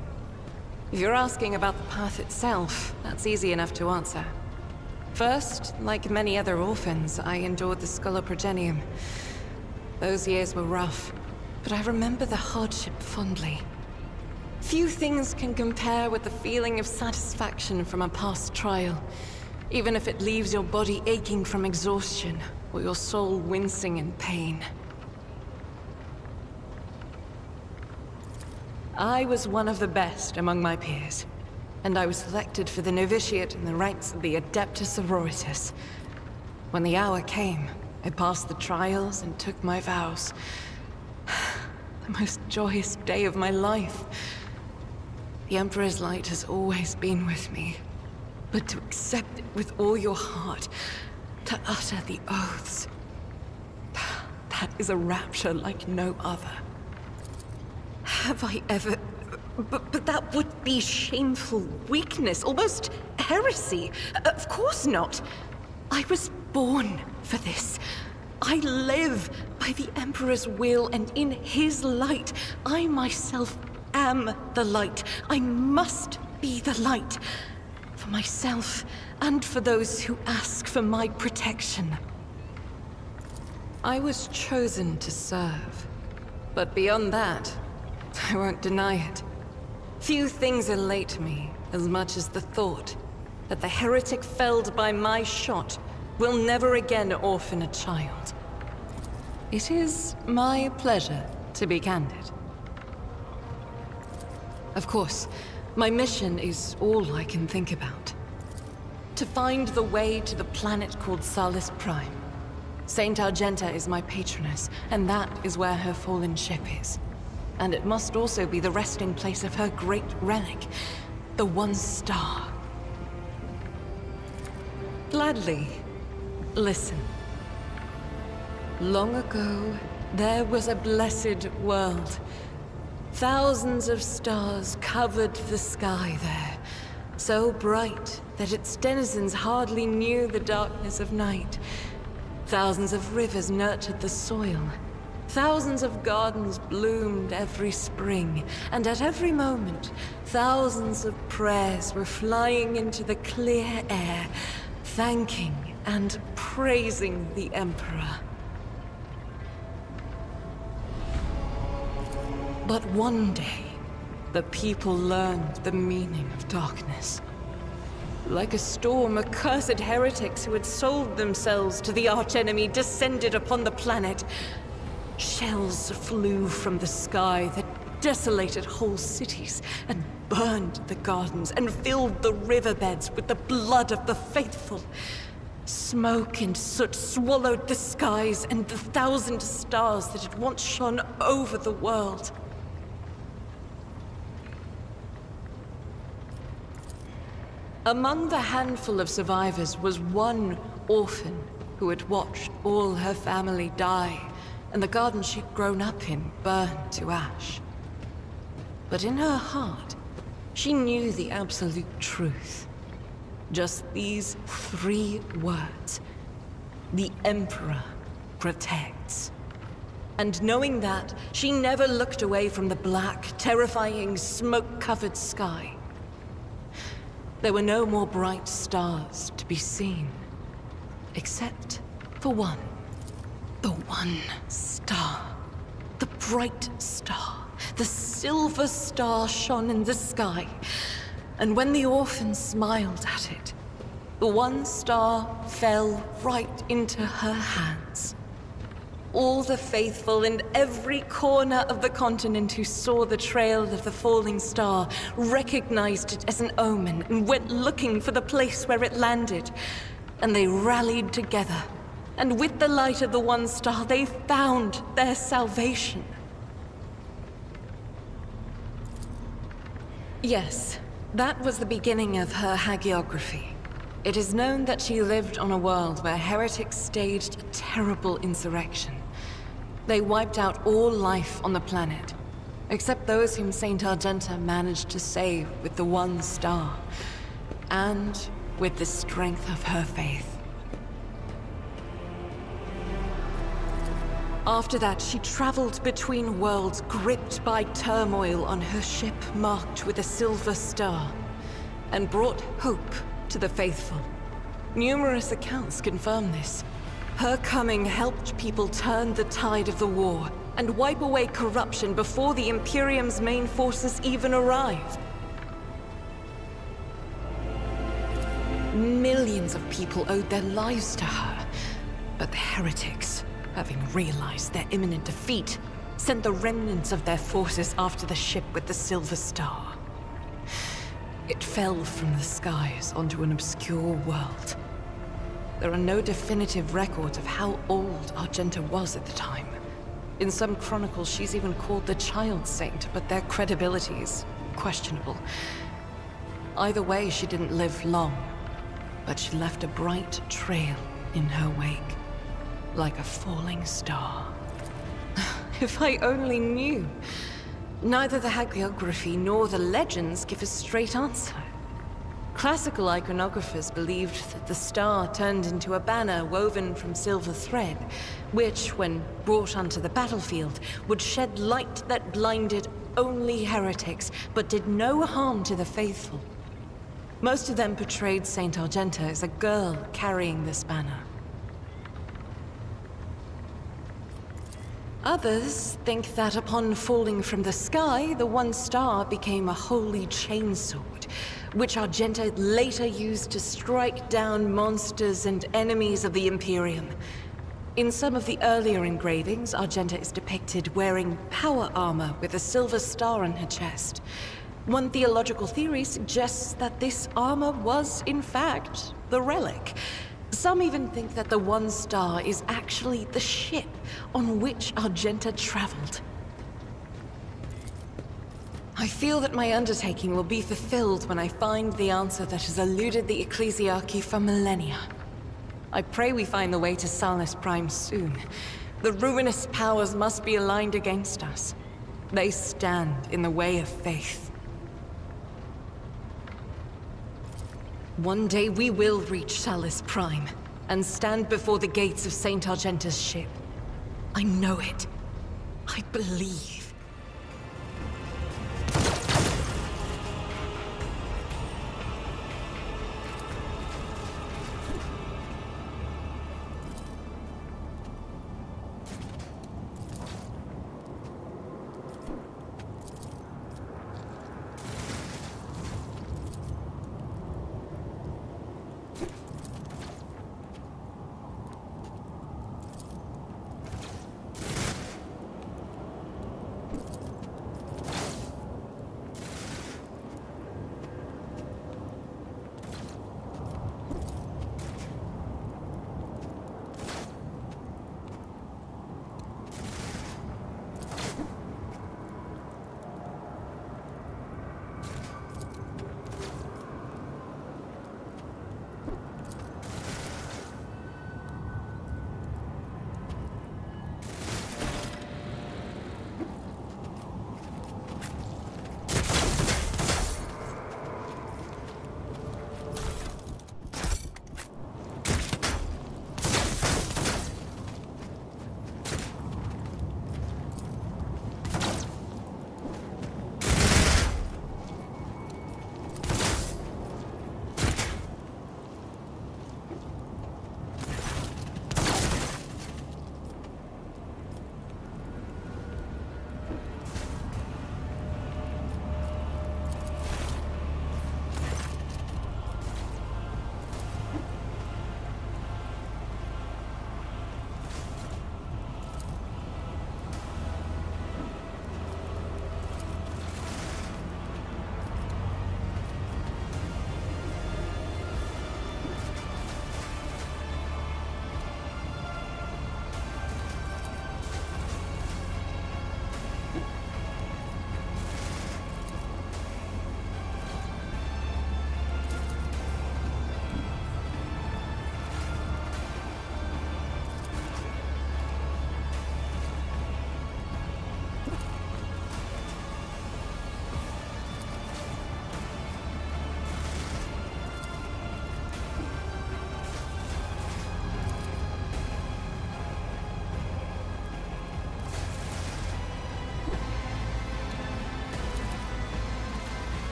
Speaker 2: If you're asking about the path itself, that's easy enough to answer. First, like many other orphans, I endured the Sculoprogenium. Those years were rough, but I remember the hardship fondly. Few things can compare with the feeling of satisfaction from a past trial, even if it leaves your body aching from exhaustion, or your soul wincing in pain. I was one of the best among my peers. And I was selected for the novitiate in the ranks of the Adeptus Sororitas. When the hour came, I passed the trials and took my vows. The most joyous day of my life. The Emperor's light has always been with me. But to accept it with all your heart, to utter the oaths, that is a rapture like no other. Have I ever... But that would be shameful weakness, almost heresy. Of course not. I was born for this. I live by the Emperor's will, and in his light, I myself am the light. I must be the light. For myself, and for those who ask for my protection. I was chosen to serve. But beyond that, I won't deny it. Few things elate me as much as the thought that the heretic felled by my shot will never again orphan a child. It is my pleasure to be candid. Of course, my mission is all I can think about. To find the way to the planet called Salus Prime. Saint Argenta is my patroness, and that is where her fallen ship is. And it must also be the resting place of her great relic, the One Star. Gladly. Listen. Long ago, there was a blessed world. Thousands of stars covered the sky there, so bright that its denizens hardly knew the darkness of night. Thousands of rivers nurtured the soil. Thousands of gardens bloomed every spring, and at every moment, thousands of prayers were flying into the clear air, thanking and praising the Emperor. But one day, the people learned the meaning of darkness. Like a storm, accursed heretics who had sold themselves to the archenemy descended upon the planet. Shells flew from the sky that desolated whole cities and burned the gardens and filled the riverbeds with the blood of the faithful. Smoke and soot swallowed the skies and the 1,000 stars that had once shone over the world. Among the handful of survivors was one orphan who had watched all her family die, and the garden she'd grown up in burned to ash. But in her heart, she knew the absolute truth. Just these 3 words. The Emperor protects. And knowing that, she never looked away from the black, terrifying, smoke-covered sky. There were no more bright stars to be seen, except for one. The one star. The bright star. The silver star shone in the sky. And when the orphan smiled at it, the one star fell right into her hands. All the faithful in every corner of the continent who saw the trail of the falling star recognized it as an omen and went looking for the place where it landed. And they rallied together. And with the light of the one star, they found their salvation. Yes, that was the beginning of her hagiography. It is known that she lived on a world where heretics staged a terrible insurrection. They wiped out all life on the planet, except those whom Saint Argenta managed to save with the one star, and with the strength of her faith. After that, she traveled between worlds, gripped by turmoil on her ship marked with a silver star, and brought hope to the faithful. Numerous accounts confirm this. Her coming helped people turn the tide of the war and wipe away corruption before the Imperium's main forces even arrived. Millions of people owed their lives to her, but the heretics, having realized their imminent defeat, sent the remnants of their forces after the ship with the silver star. It fell from the skies onto an obscure world. There are no definitive records of how old Argenta was at the time. In some chronicles, she's even called the Child Saint, but their credibility is questionable. Either way, she didn't live long, but she left a bright trail in her wake, like a falling star. If I only knew. Neither the hagiography nor the legends give a straight answer. Classical iconographers believed that the star turned into a banner woven from silver thread, which, when brought onto the battlefield, would shed light that blinded only heretics, but did no harm to the faithful. Most of them portrayed Saint Argenta as a girl carrying this banner. Others think that upon falling from the sky, the one star became a holy chainsword, which Argenta later used to strike down monsters and enemies of the Imperium. In some of the earlier engravings, Argenta is depicted wearing power armor with a silver star on her chest. One theological theory suggests that this armor was, in fact, the relic. Some even think that the one star is actually the ship on which Argenta traveled. I feel that my undertaking will be fulfilled when I find the answer that has eluded the Ecclesiarchy for millennia. I pray we find the way to Salus Prime soon. The ruinous powers must be aligned against us. They stand in the way of faith. One day we will reach Salus Prime, and stand before the gates of Saint Argenta's ship. I know it. I believe.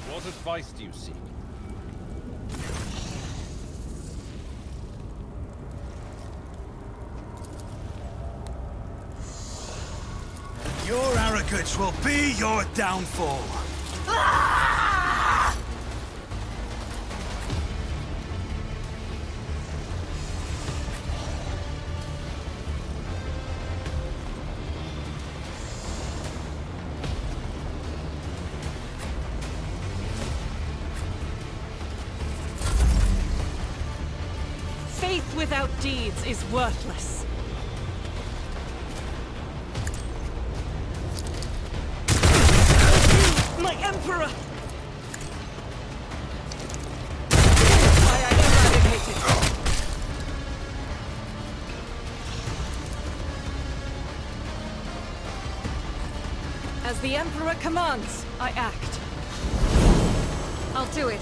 Speaker 4: What advice do you seek?
Speaker 8: Your arrogance will be your downfall.
Speaker 2: Faith without deeds is worthless. My Emperor! Why I eradicated. As the Emperor commands, I act. I'll do it.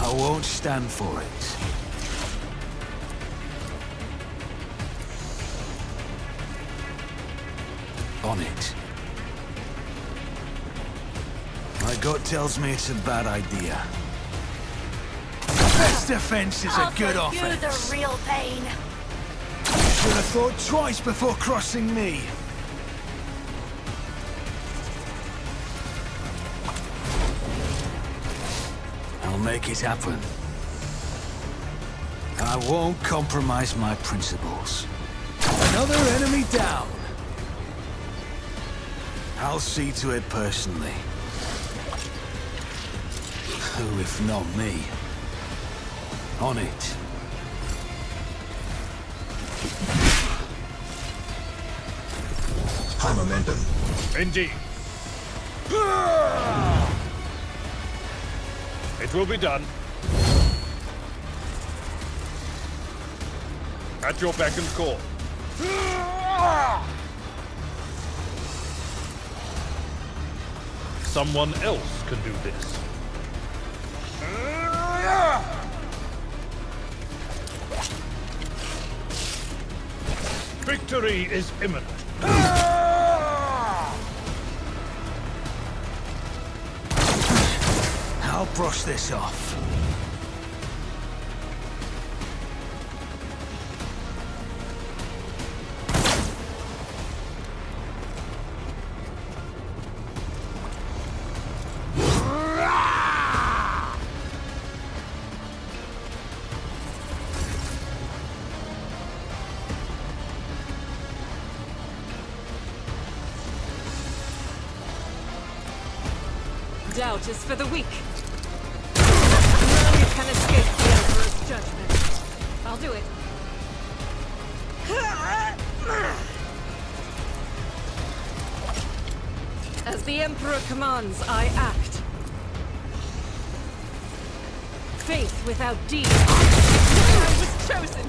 Speaker 8: I won't stand for it. On it. gut tells me it's a bad idea. The best defense is a good offense.
Speaker 10: I'll the real pain.
Speaker 8: Should have thought twice before crossing me. I'll make it happen. I won't compromise my principles. Another enemy down. I'll see to it personally. Who, if not me? On it.
Speaker 9: High momentum.
Speaker 4: Indeed. It will be done. At your beck and call. Someone else can do this. Victory is imminent.
Speaker 8: I'll brush this off.
Speaker 2: Doubt is for the weak. None can escape the Emperor's judgment. I'll do it. As the Emperor commands, I act. Faith without deed. I was chosen.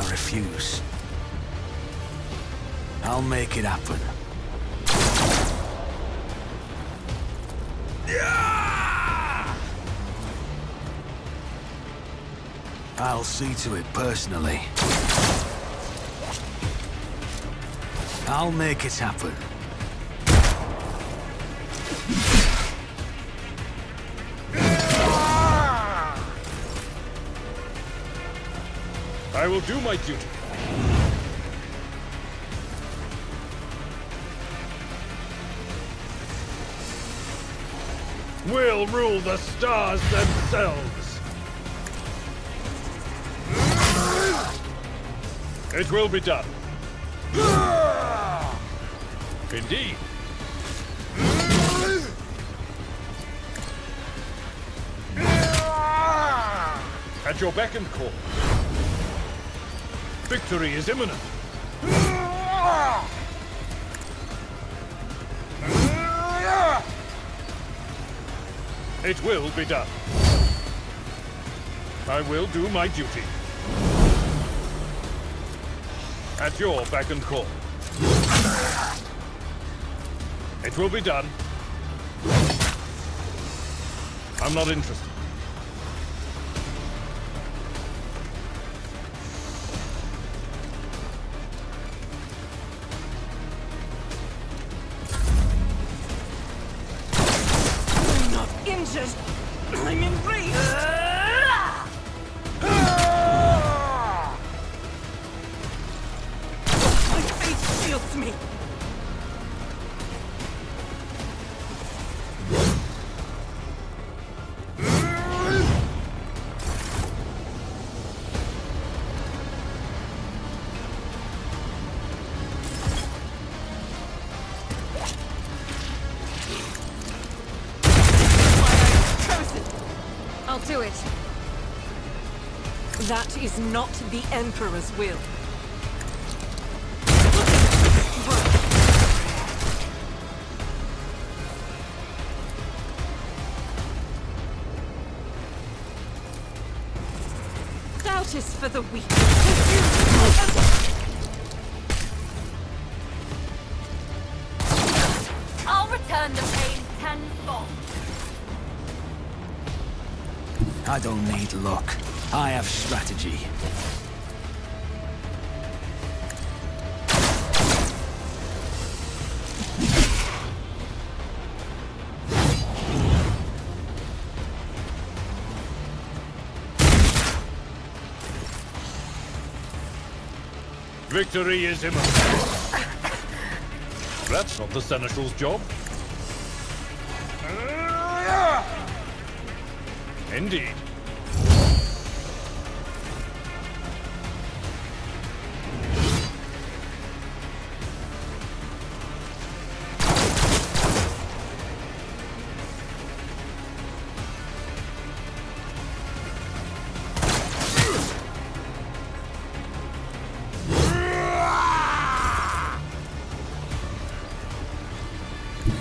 Speaker 8: Refuse. I'll make it happen. I'll see to it personally. I'll make it happen.
Speaker 4: I will do my duty. We'll rule the stars themselves. It will be done. Indeed. At your beck and call. Victory is imminent. It will be done. I will do my duty. At your beck and call. It will be done. I'm not interested.
Speaker 2: I'm enraged! My face shields me! I'll do it. That is not the Emperor's will. Doubt is for the weak. I'll return the pain tenfold.
Speaker 3: I don't need luck. I have strategy.
Speaker 4: Victory is imminent. That's not the Seneschal's job. Indeed.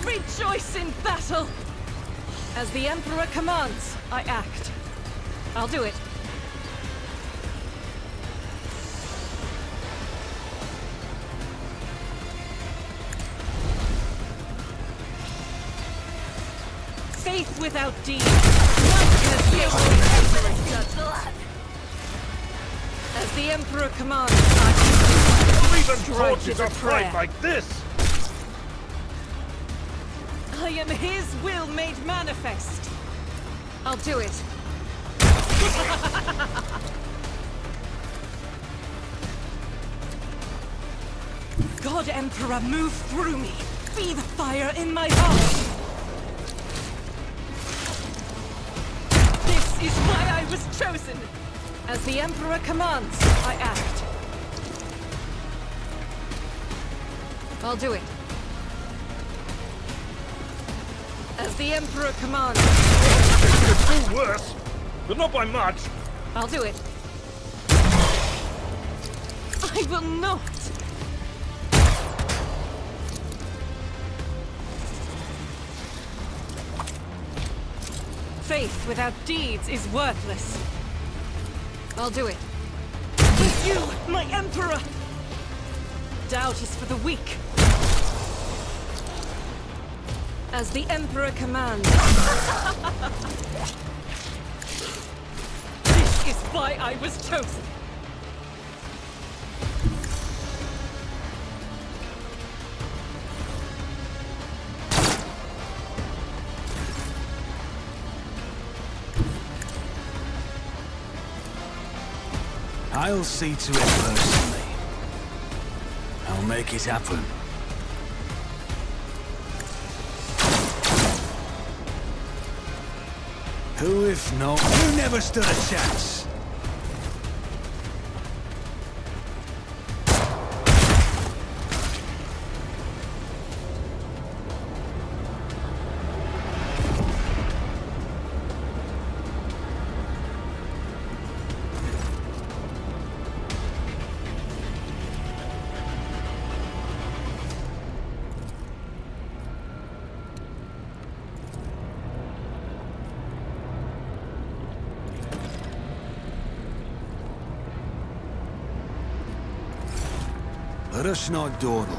Speaker 2: Rejoice in battle! As the Emperor commands, I act. I'll do it. Faith without deeds. As the Emperor commands, I
Speaker 4: Even torches a fight like this!
Speaker 2: I am his will made manifest. I'll do it. God Emperor, move through me. Be the fire in my heart. This is why I was chosen. As the Emperor commands, I act. I'll do it. As the Emperor commands.
Speaker 4: It could do worse, but not by much.
Speaker 2: I'll do it. I will not. Faith without deeds is worthless. I'll do it. With you, my Emperor! Doubt is for the weak. As the Emperor commands. This is why I was chosen.
Speaker 3: I'll see to it personally. I'll make it happen. Who if not? You never stood a chance! Let us not dawdle.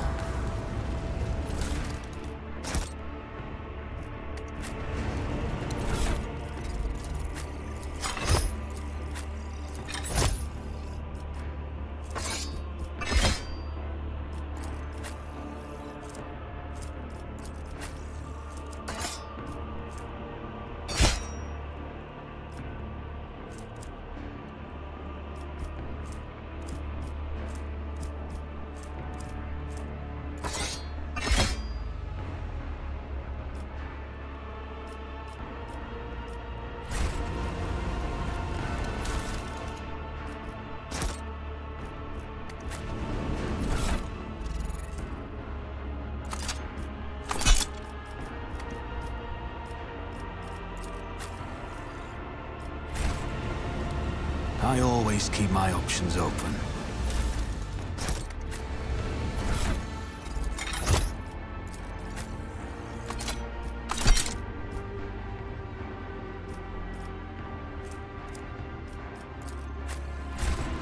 Speaker 3: I always keep my options open.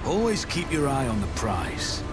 Speaker 3: Always keep your eye on the prize.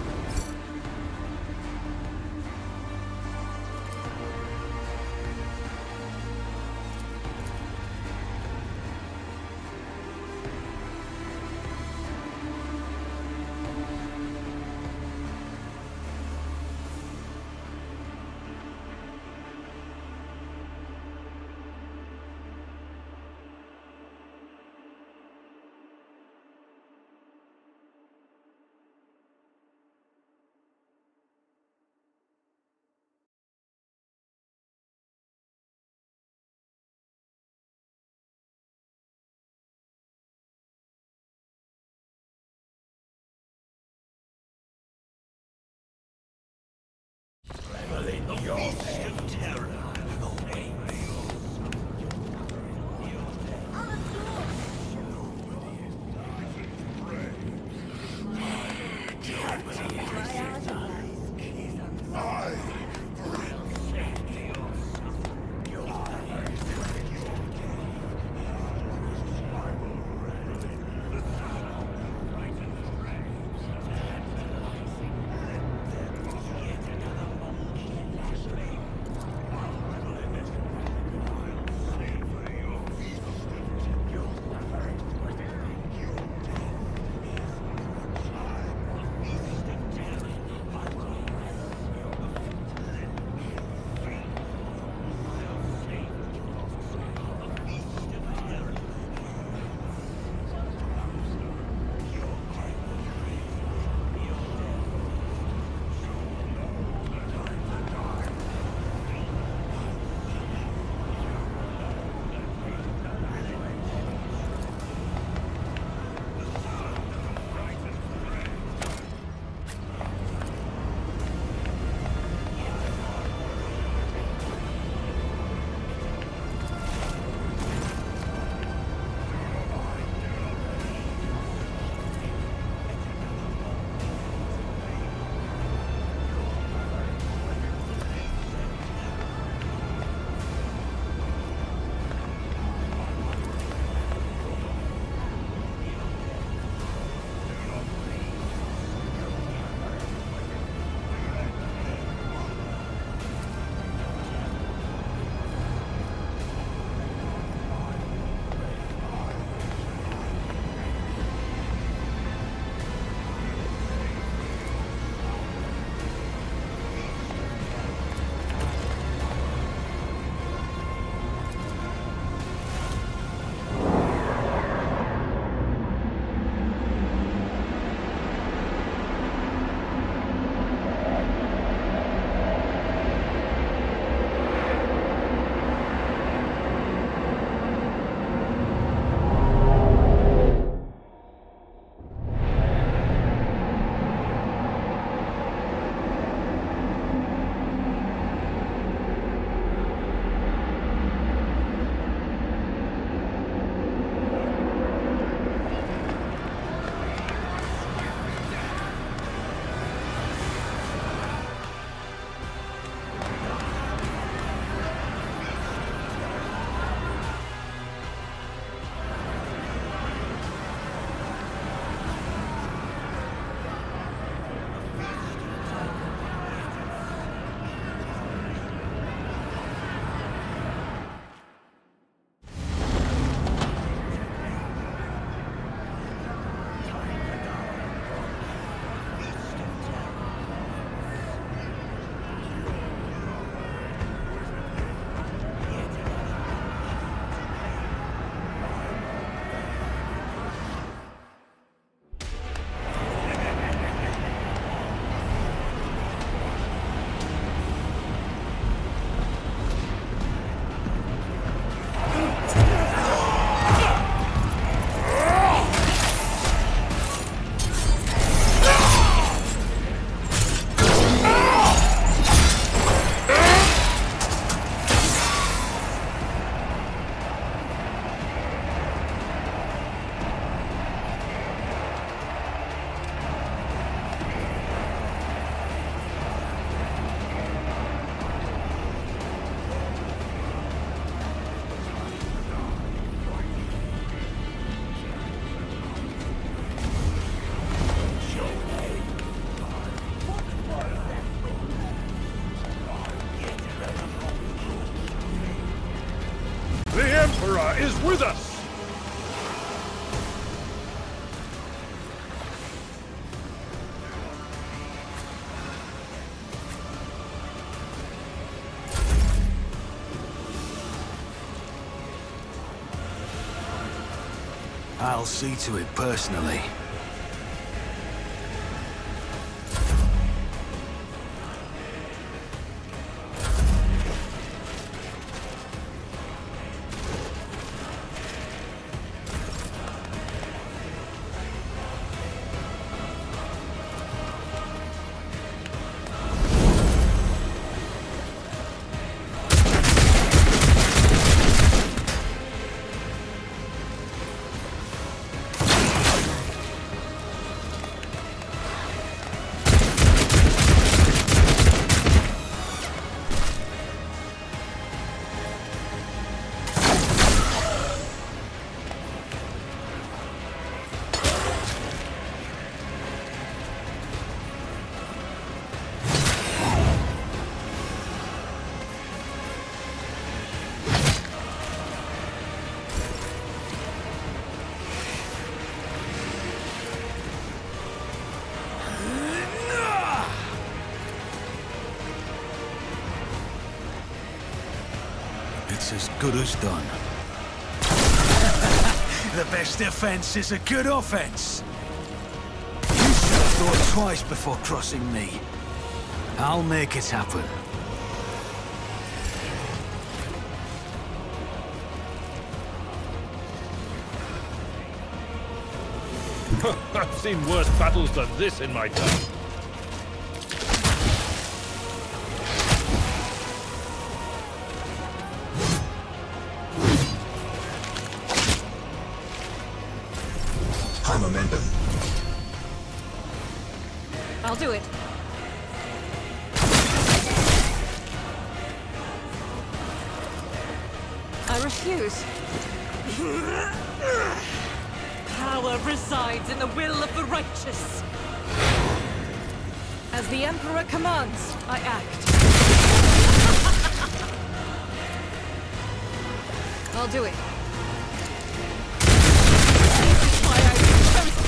Speaker 4: Emperor is with us!
Speaker 3: I'll see to it personally. It's as good as done.
Speaker 8: The best defense is a good offense. You should have thought twice before crossing me. I'll make it happen.
Speaker 4: I've seen worse battles than this in my time.
Speaker 9: High momentum.
Speaker 2: I'll do it. I refuse. Power resides in the will of the righteous. As the Emperor commands, I act. I'll do it. This is why I was chosen.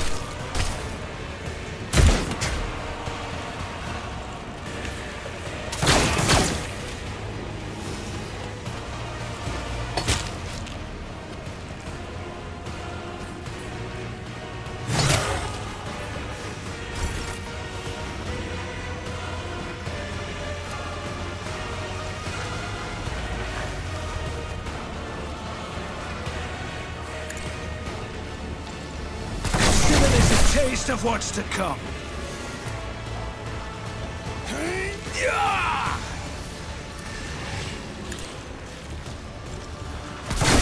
Speaker 8: Taste of what's to come.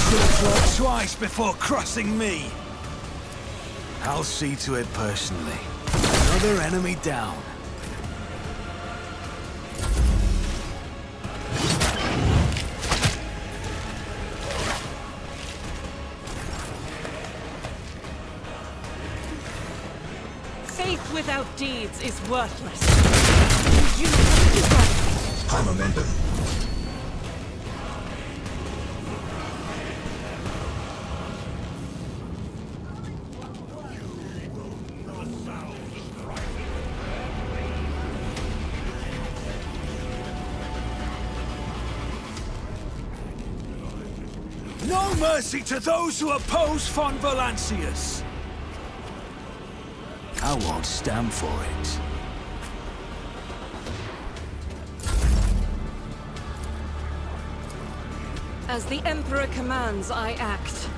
Speaker 8: Should have thought twice before crossing me.
Speaker 3: I'll see to it personally. Another enemy down.
Speaker 2: Faith without deeds is worthless.
Speaker 9: High momentum.
Speaker 8: No mercy to those who oppose Von Valancius.
Speaker 3: I won't stand for it.
Speaker 2: As the Emperor commands, I act.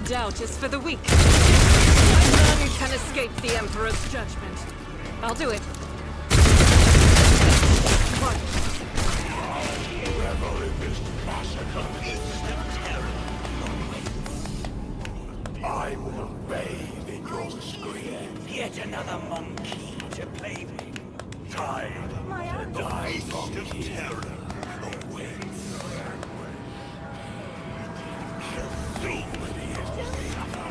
Speaker 2: Doubt is for the weak. None can escape the Emperor's judgment. I'll do it. What?
Speaker 11: Revel in this massacre. I will bathe in your scream. Yet another monkey to play with. Time to die from terror awaits. So many suffer.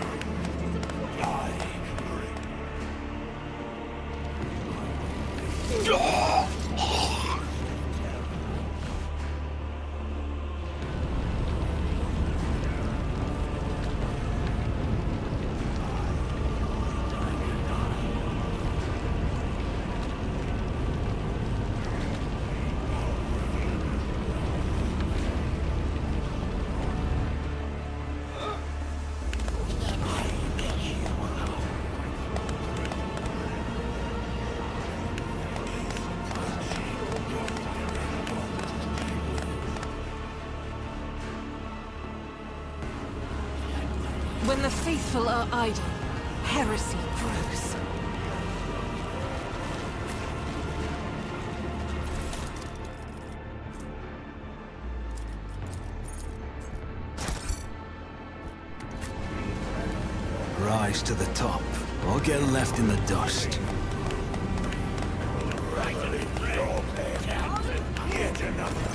Speaker 2: When the faithful are idle, heresy grows.
Speaker 3: Rise to the top, or get left in the dust.
Speaker 11: Yet another.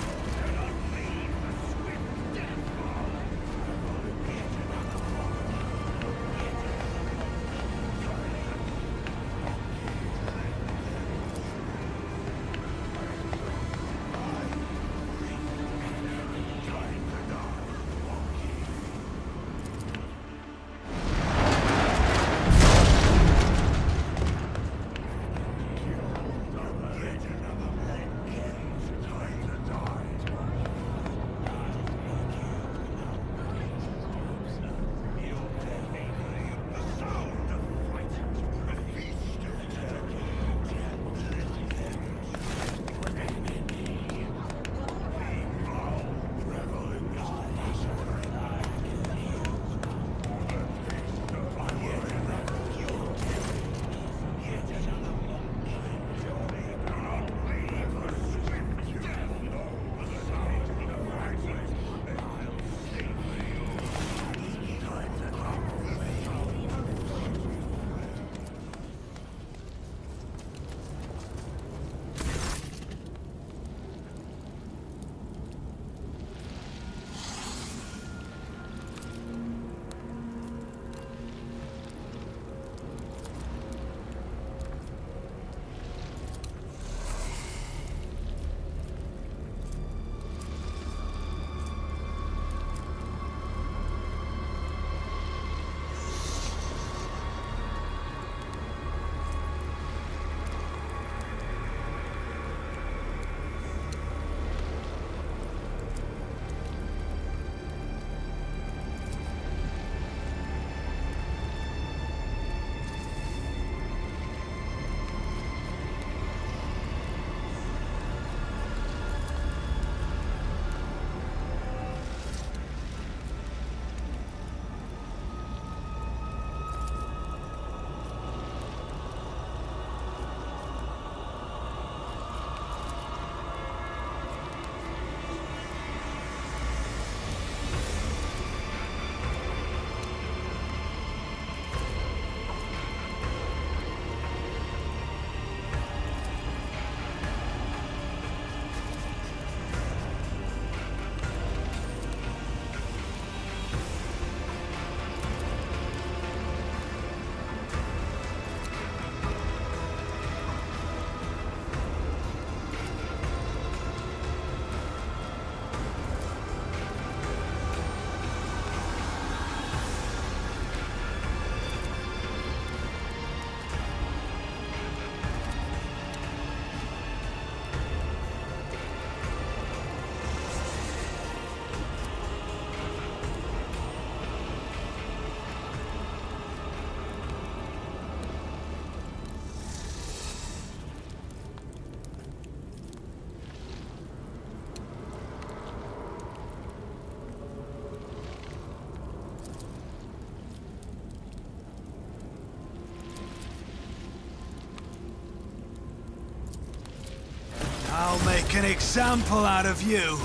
Speaker 8: make an example out of you.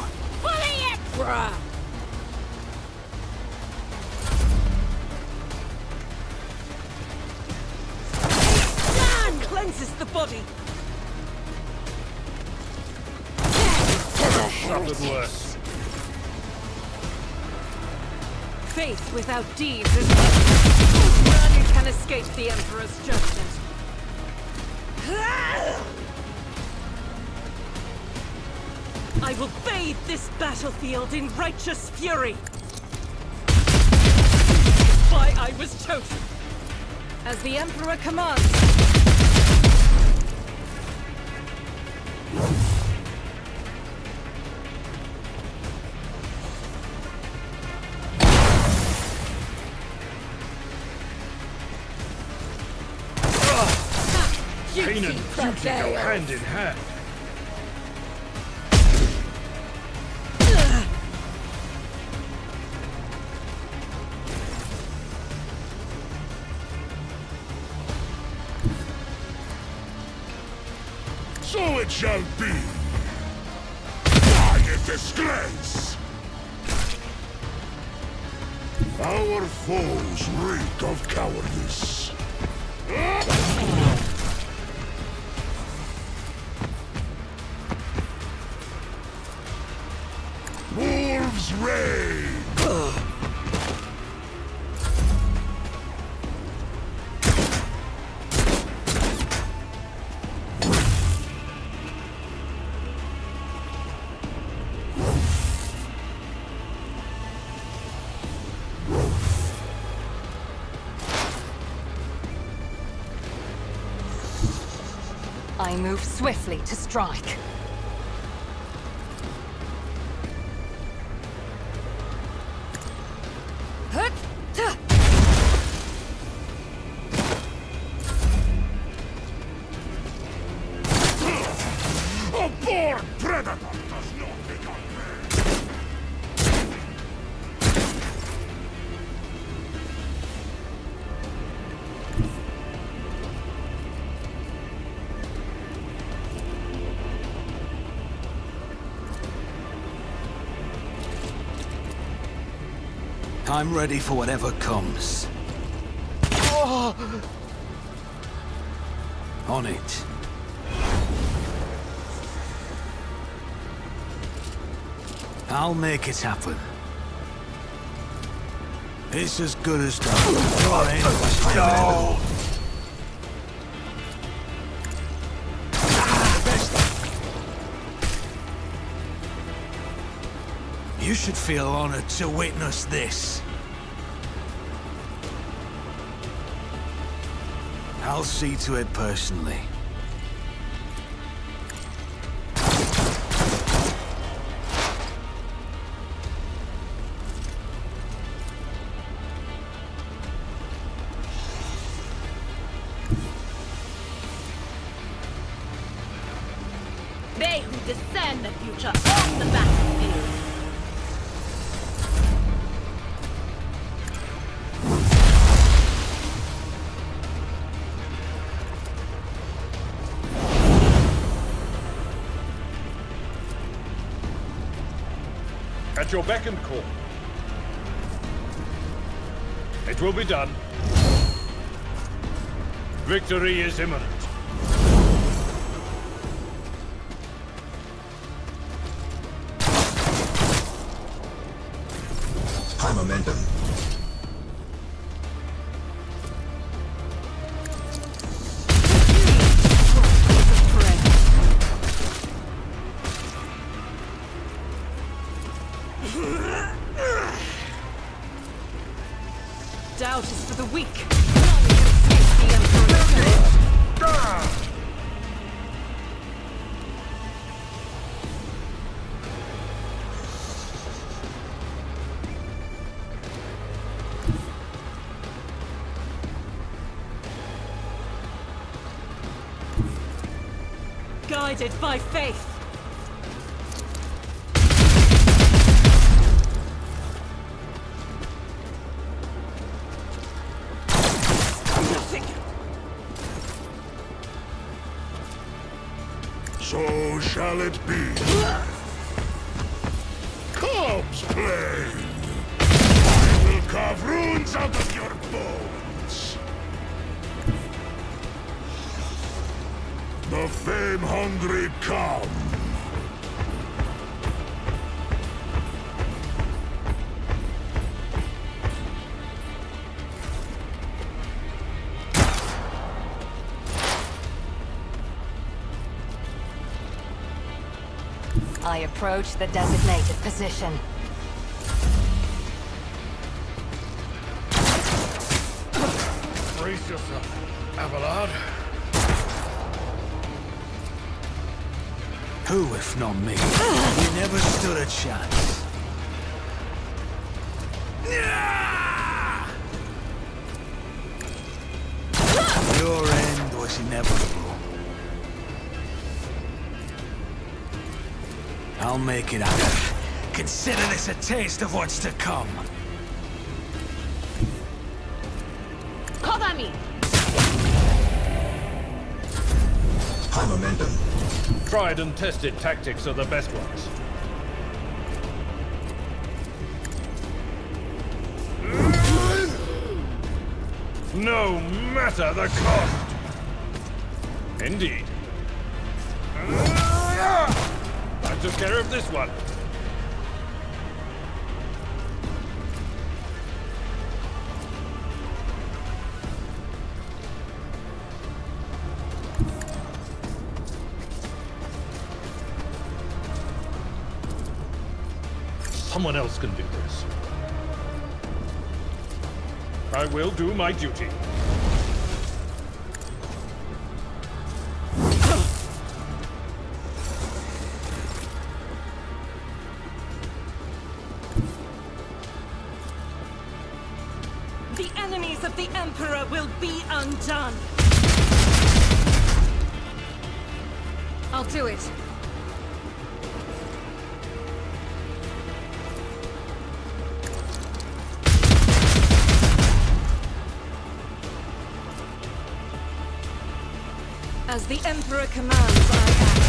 Speaker 5: Fully it, bruh!
Speaker 2: Cleanses the body.
Speaker 4: Nothing worse.
Speaker 2: Faith without deeds is none can escape the Emperor's judgment. I will bathe this battlefield in righteous fury. Why I was chosen. As the Emperor commands.
Speaker 4: Pain and duty go hand in hand.
Speaker 11: So it shall be. Die in disgrace! Our foes reek of cowardice. Wolves reign!
Speaker 2: I move swiftly to strike.
Speaker 11: A born predator does not become prey!
Speaker 8: I'm ready for whatever comes. On it. I'll make it happen. It's as good as done. No! You should feel honored to witness this. I'll see to it personally.
Speaker 5: They who discern the future on the battlefield.
Speaker 4: At your beck and call. It will be done. Victory is imminent.
Speaker 9: High momentum.
Speaker 2: Doubt is for the weak. None can escape the Emperor's judgment. Guided by faith.
Speaker 11: So
Speaker 9: shall it be? Corpse plane! I will carve runes out of your bones! The fame-hungry come!
Speaker 12: I approach the designated position.
Speaker 4: Brace yourself, Abelard.
Speaker 8: Who, if not me? You never stood a chance. Your end was inevitable. I'll make it happen. Consider this a taste of what's to come.
Speaker 5: Cover me!
Speaker 9: High momentum.
Speaker 4: Tried and tested tactics are the best ones. No matter the cost! Indeed. I took care of this one. Someone else can do this. I will do my duty.
Speaker 2: The enemies of the Emperor will be undone. I'll do it. As the Emperor commands, I act.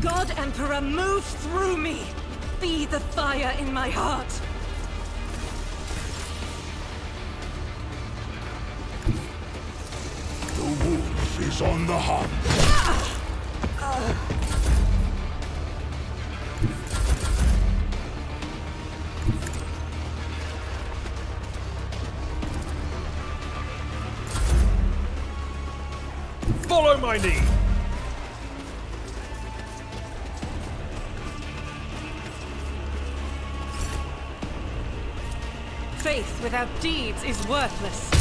Speaker 2: God, Emperor, move through me! Be the fire in my heart!
Speaker 9: The wolf is on the hunt.
Speaker 4: Follow my lead!
Speaker 2: Faith without deeds is worthless.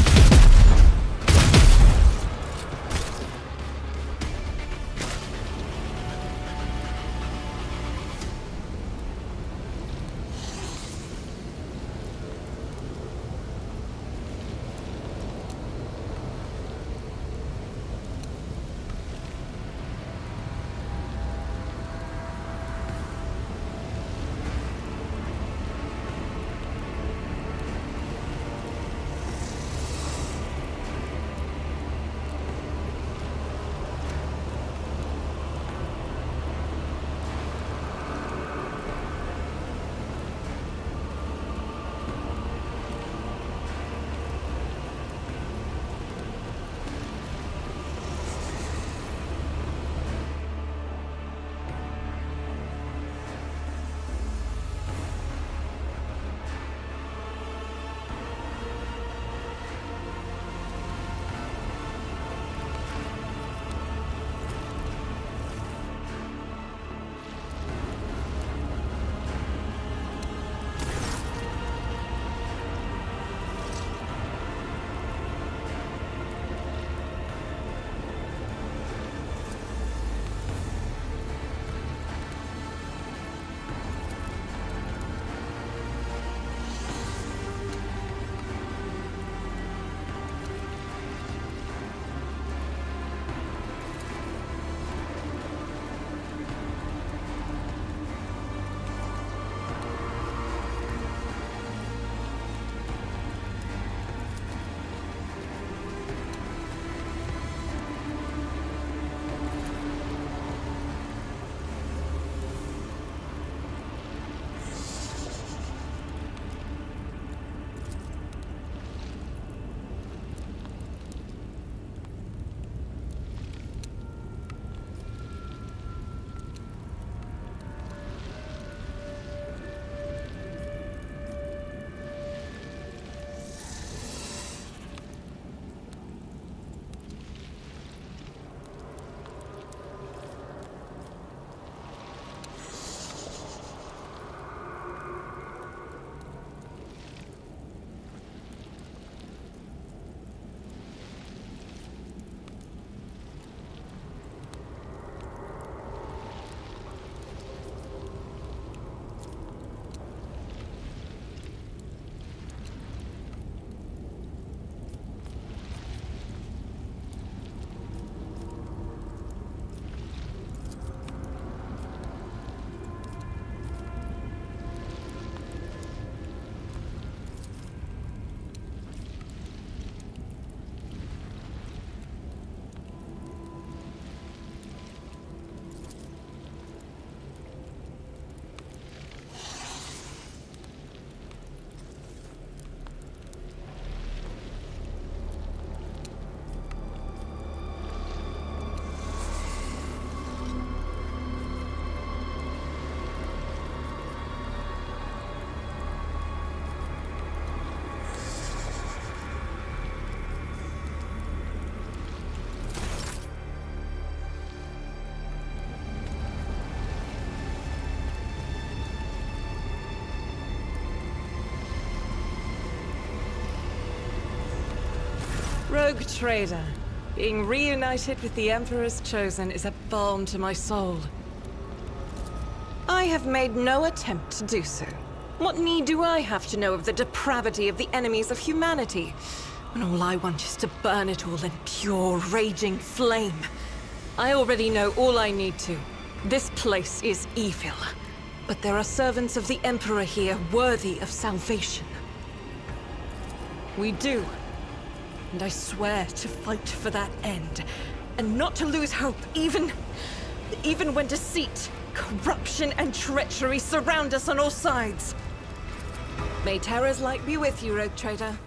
Speaker 2: rogue trader. Being reunited with the Emperor's Chosen is a balm to my soul. I have made no attempt to do so. What need do I have to know of the depravity of the enemies of humanity, when all I want is to burn it all in pure, raging flame? I already know all I need to. This place is evil, but there are servants of the Emperor here worthy of salvation. We do. And I swear to fight for that end, and not to lose hope, even when deceit, corruption, and treachery surround us on all sides. May Terra's light be with you, rogue trader.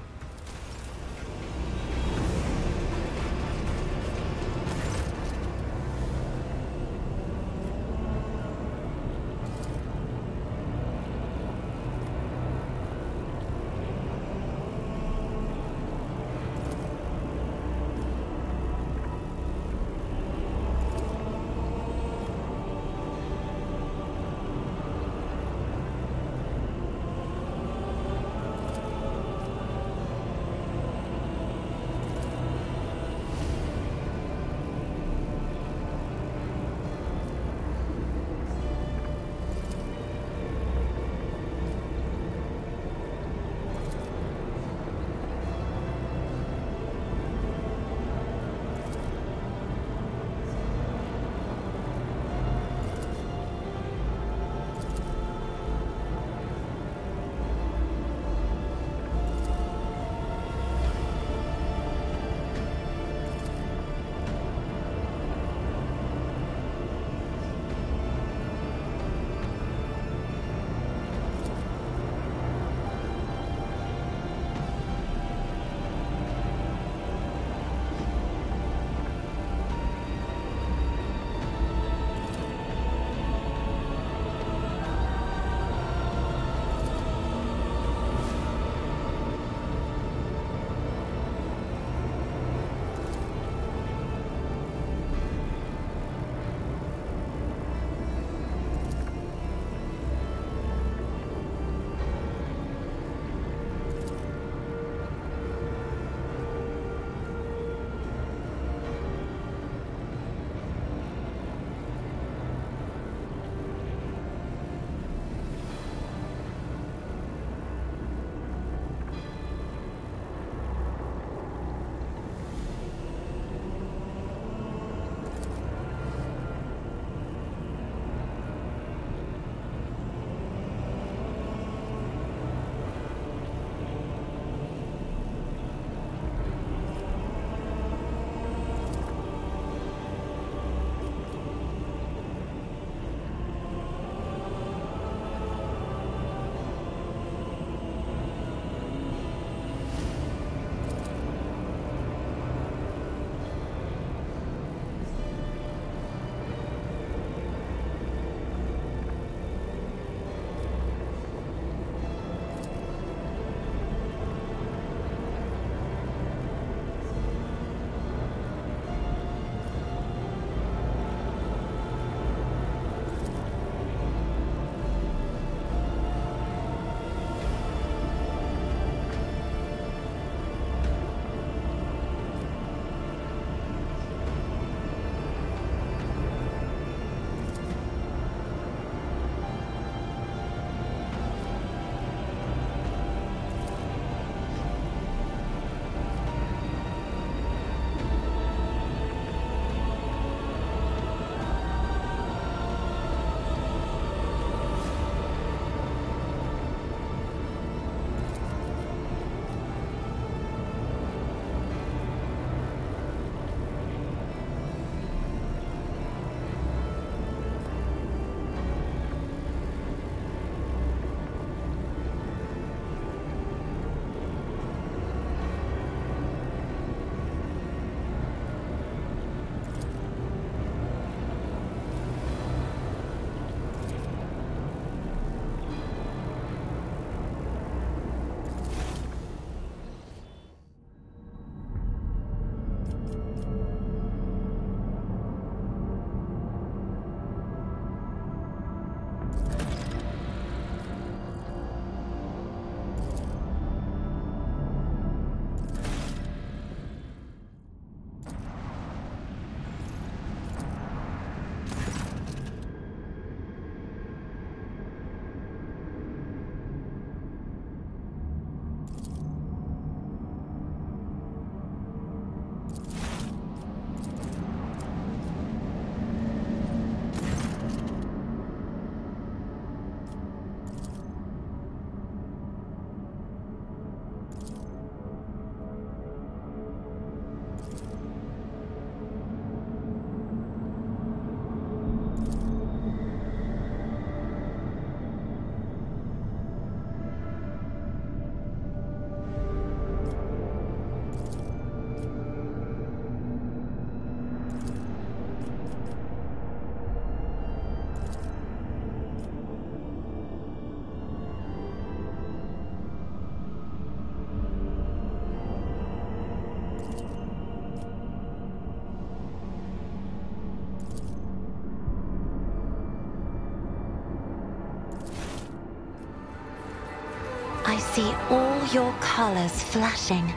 Speaker 10: see all your colors flashing.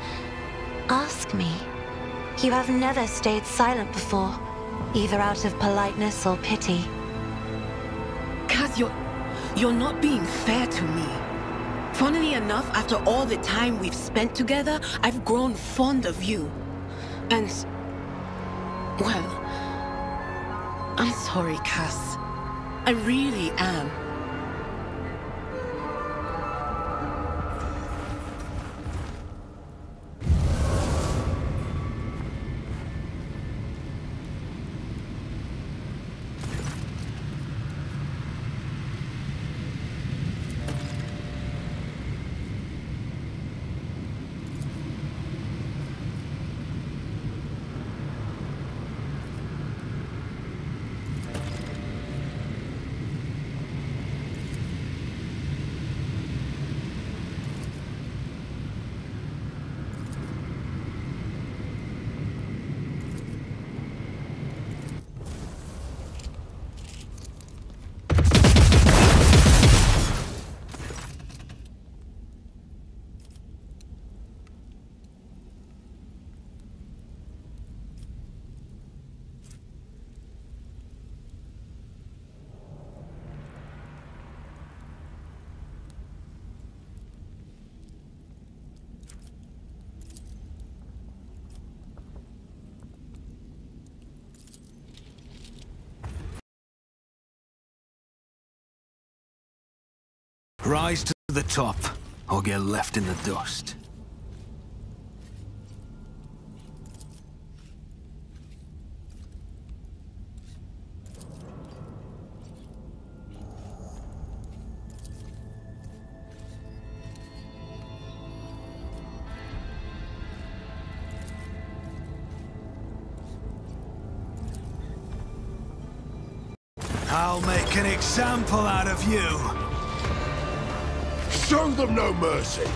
Speaker 10: Ask me. You have never stayed silent before, either out of politeness or pity.
Speaker 5: Kaz, you're not being fair to me. Funnily enough, after all the time we've spent together, I've grown fond of you. And... well... I'm sorry, Kaz. I really am.
Speaker 8: Rise to the top, or get left in the dust.
Speaker 3: I'll make an example out of you.
Speaker 9: Show them no mercy!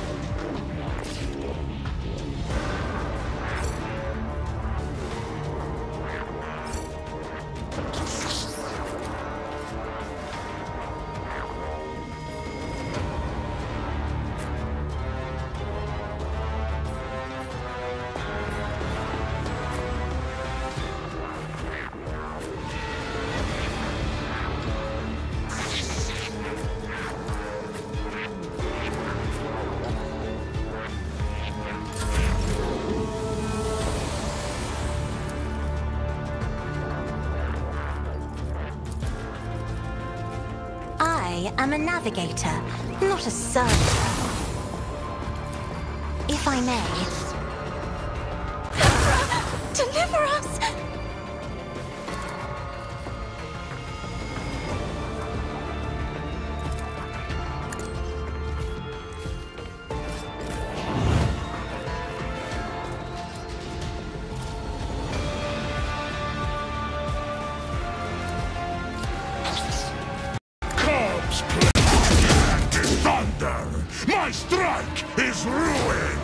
Speaker 10: I'm a navigator, not a servitor. If I may... Deliver us!
Speaker 9: My strike is ruin!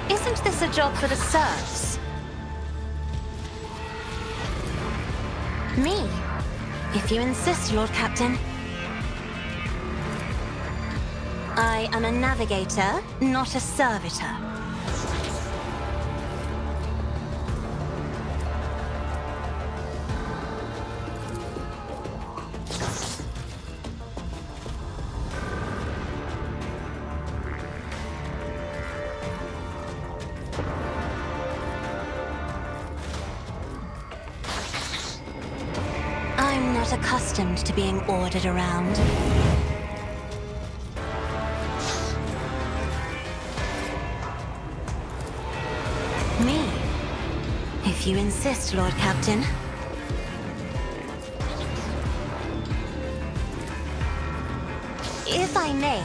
Speaker 10: Isn't this a job for the serfs? Me, if you insist, Lord Captain. I am a navigator, not a servitor. I'm not accustomed to being ordered around. Me, if you insist, Lord Captain. If I may.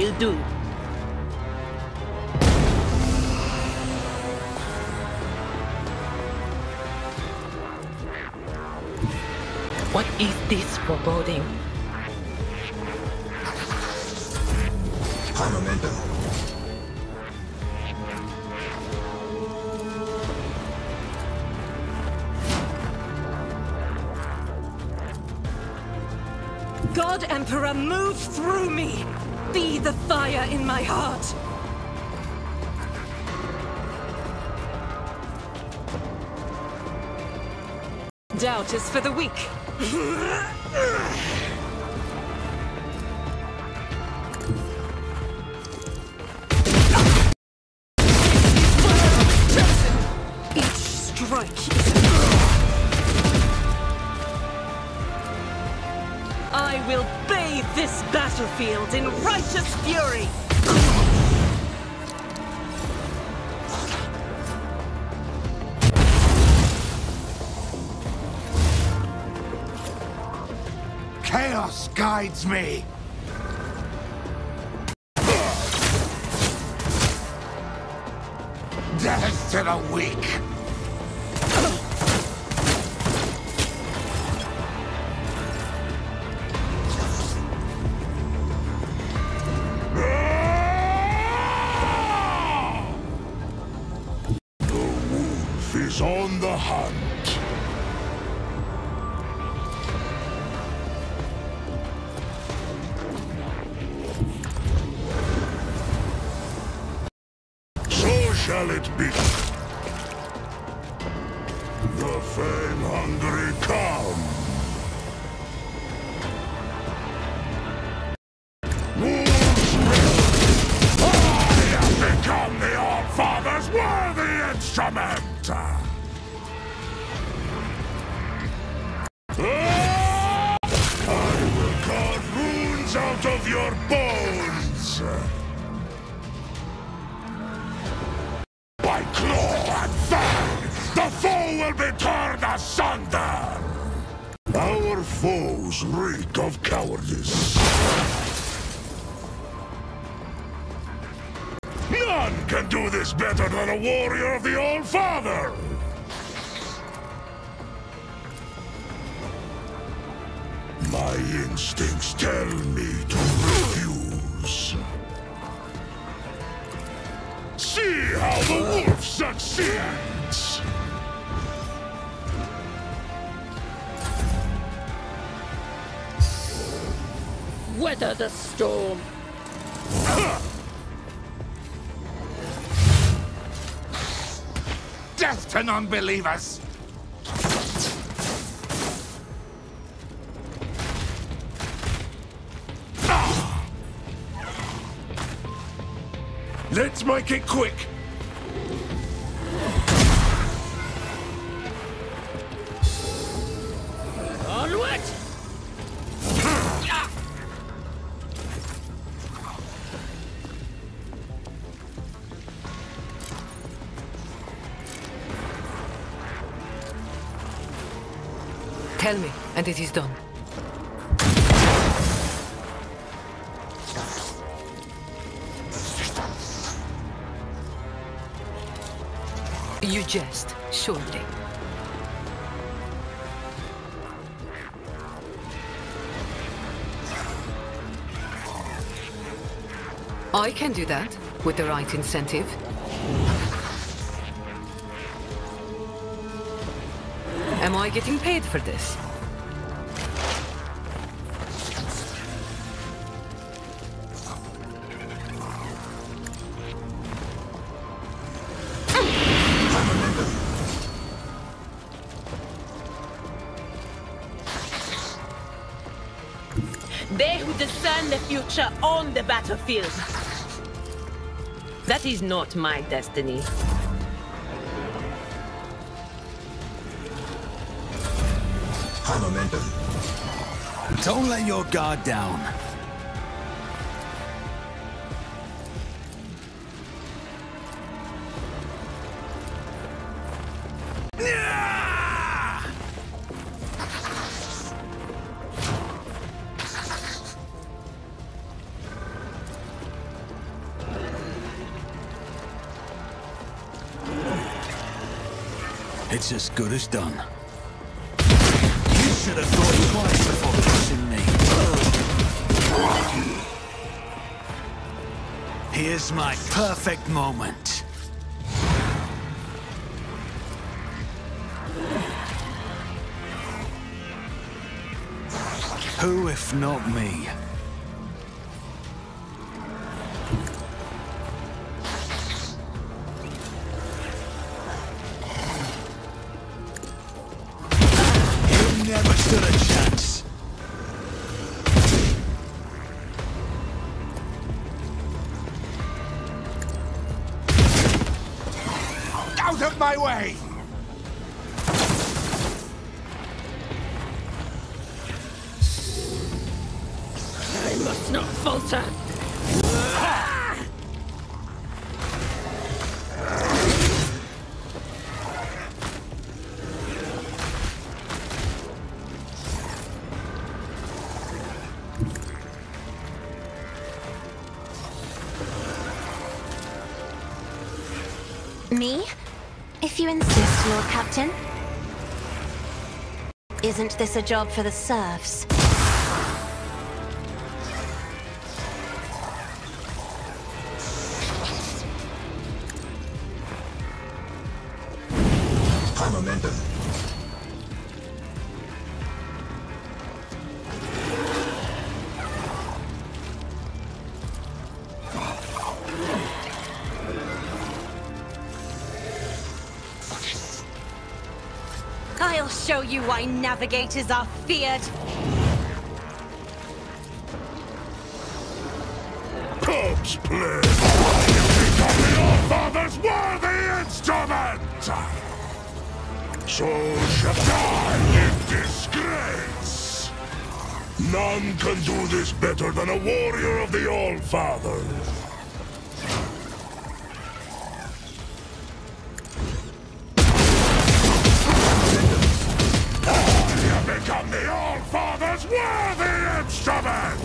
Speaker 13: will do. What is this foreboding?
Speaker 14: High momentum.
Speaker 2: God Emperor, move through me! Be the fire in my heart! Doubt is for the weak. Each strike is I will bathe this battlefield in righteous fury!
Speaker 9: Chaos guides me! Death to the weak! Is on the hunt. So shall it be. The fame-hungry come. I have become the All-Father's worthy instrument! I will carve runes out of your bones! By claw and fang, the foe will be torn asunder! Our foes reek of cowardice. None can do this better than a warrior of the All-Father! My instincts tell me to refuse. See how the wolf succeeds!
Speaker 13: Weather the storm!
Speaker 9: Death to non-believers! Let's make it quick!
Speaker 13: Onward!
Speaker 12: Tell me, and it is done. You jest, surely. I can do that, with the right incentive. Am I getting paid for this?
Speaker 13: They who discern the future own the battlefield. That is not my destiny.
Speaker 14: High momentum.
Speaker 8: Don't let your guard down. It's as good as done. You should have thought twice before crossing me. Here's my perfect moment. Who if not me? You never stood a chance.
Speaker 9: Out of my way!
Speaker 13: I must not falter.
Speaker 10: Me? If you insist, Lord Captain. Isn't this a job for the serfs?
Speaker 14: High momentum.
Speaker 10: I'll show you why navigators are feared.
Speaker 9: Corpse play! You become your father's worthy instrument! So shall die in disgrace! None can do this better than a warrior of the All-Father. Become the All-Father's worthy instrument!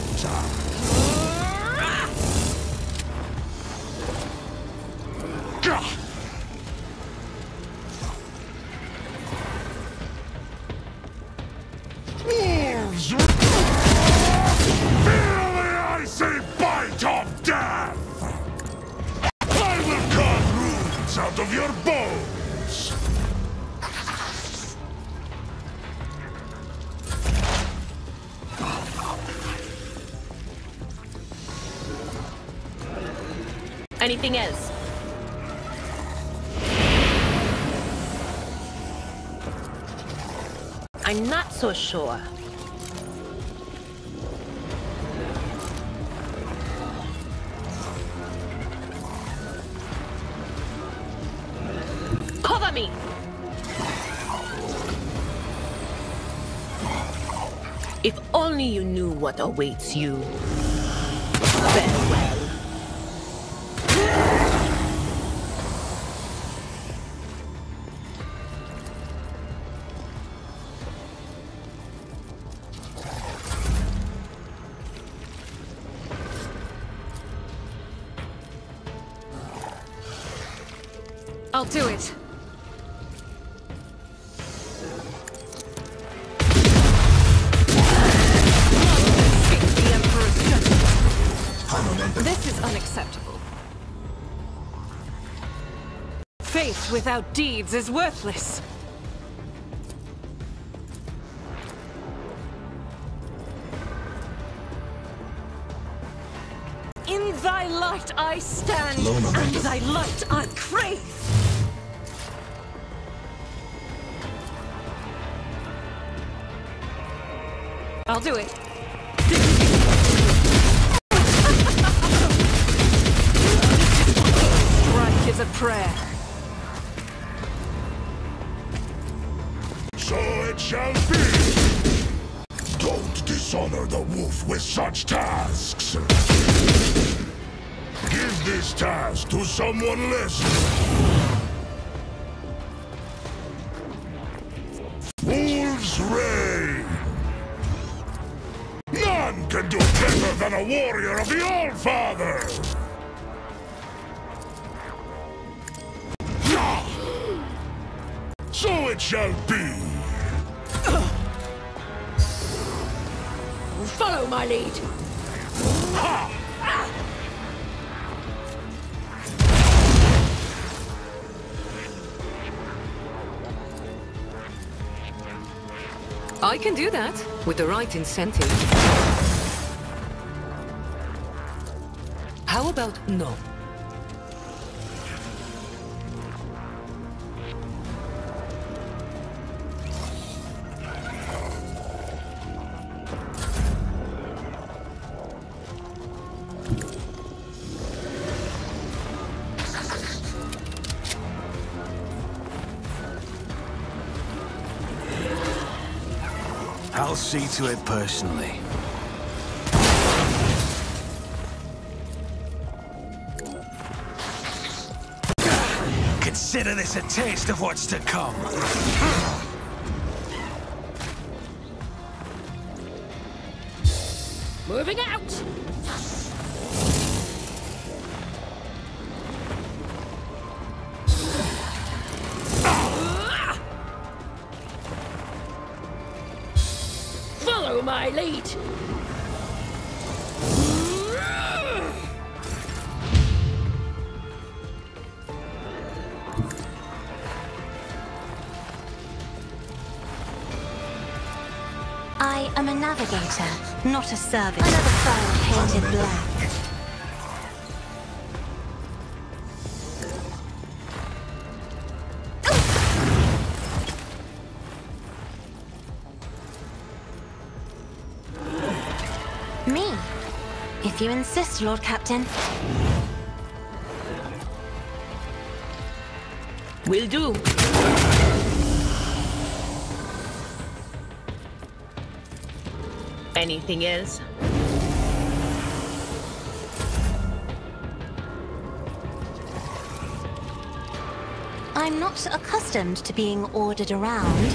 Speaker 9: Wolves! Feel the icy bite of death! I will carve runes out of your bones!
Speaker 13: Anything else? I'm not so sure. Cover me! If only you knew what awaits you. Farewell.
Speaker 2: I'll do it. This is unacceptable. Faith without deeds is worthless. In thy light I stand, and thy light I crave. I'll do it. Strike is a prayer.
Speaker 9: So it shall be. Don't dishonor the wolf with such tasks. Give this task to someone less. Wolf's reign. None can do better than a warrior of the All-Father! So it shall be!
Speaker 13: Follow my lead!
Speaker 9: Ha!
Speaker 12: I can do that, with the right incentive. How about no?
Speaker 8: I'll see to it personally. Consider this a taste of what's to come.
Speaker 13: Moving out! Follow my lead!
Speaker 10: I am a navigator, not a servant. Another foe painted black. Me? If you insist, Lord Captain.
Speaker 13: Will do. Anything else?
Speaker 10: I'm not accustomed to being ordered around.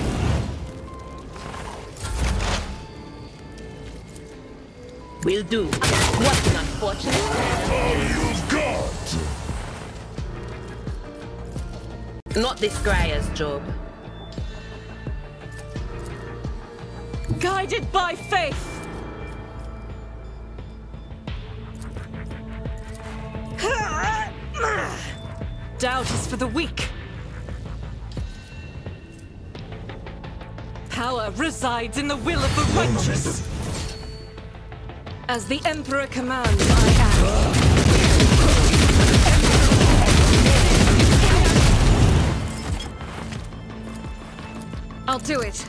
Speaker 13: Will do. What an unfortunate
Speaker 9: All you've got!
Speaker 13: Not this Greyer's job.
Speaker 2: Guided by faith! Doubt is for the weak. Power resides in the will of the righteous. As the Emperor commands, I act. I'll do it.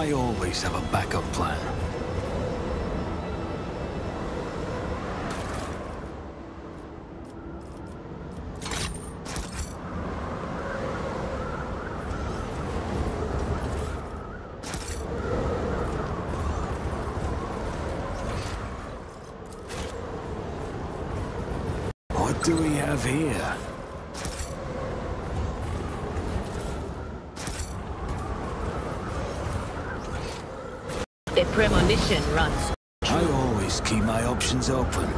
Speaker 8: I always have a backup plan. What do we have here?
Speaker 13: The premonition runs.
Speaker 8: I always keep my options open.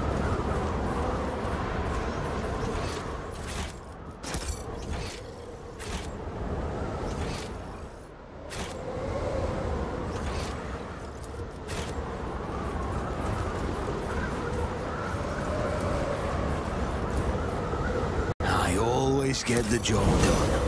Speaker 8: I always get the job done.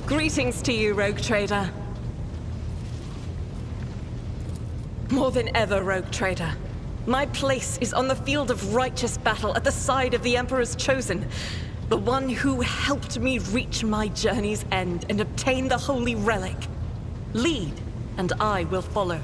Speaker 2: Greetings to you, Rogue Trader. More than ever, Rogue Trader. My place is on the field of righteous battle at the side of the Emperor's Chosen. The one who helped me reach my journey's end and obtain the Holy Relic. Lead, and I will follow.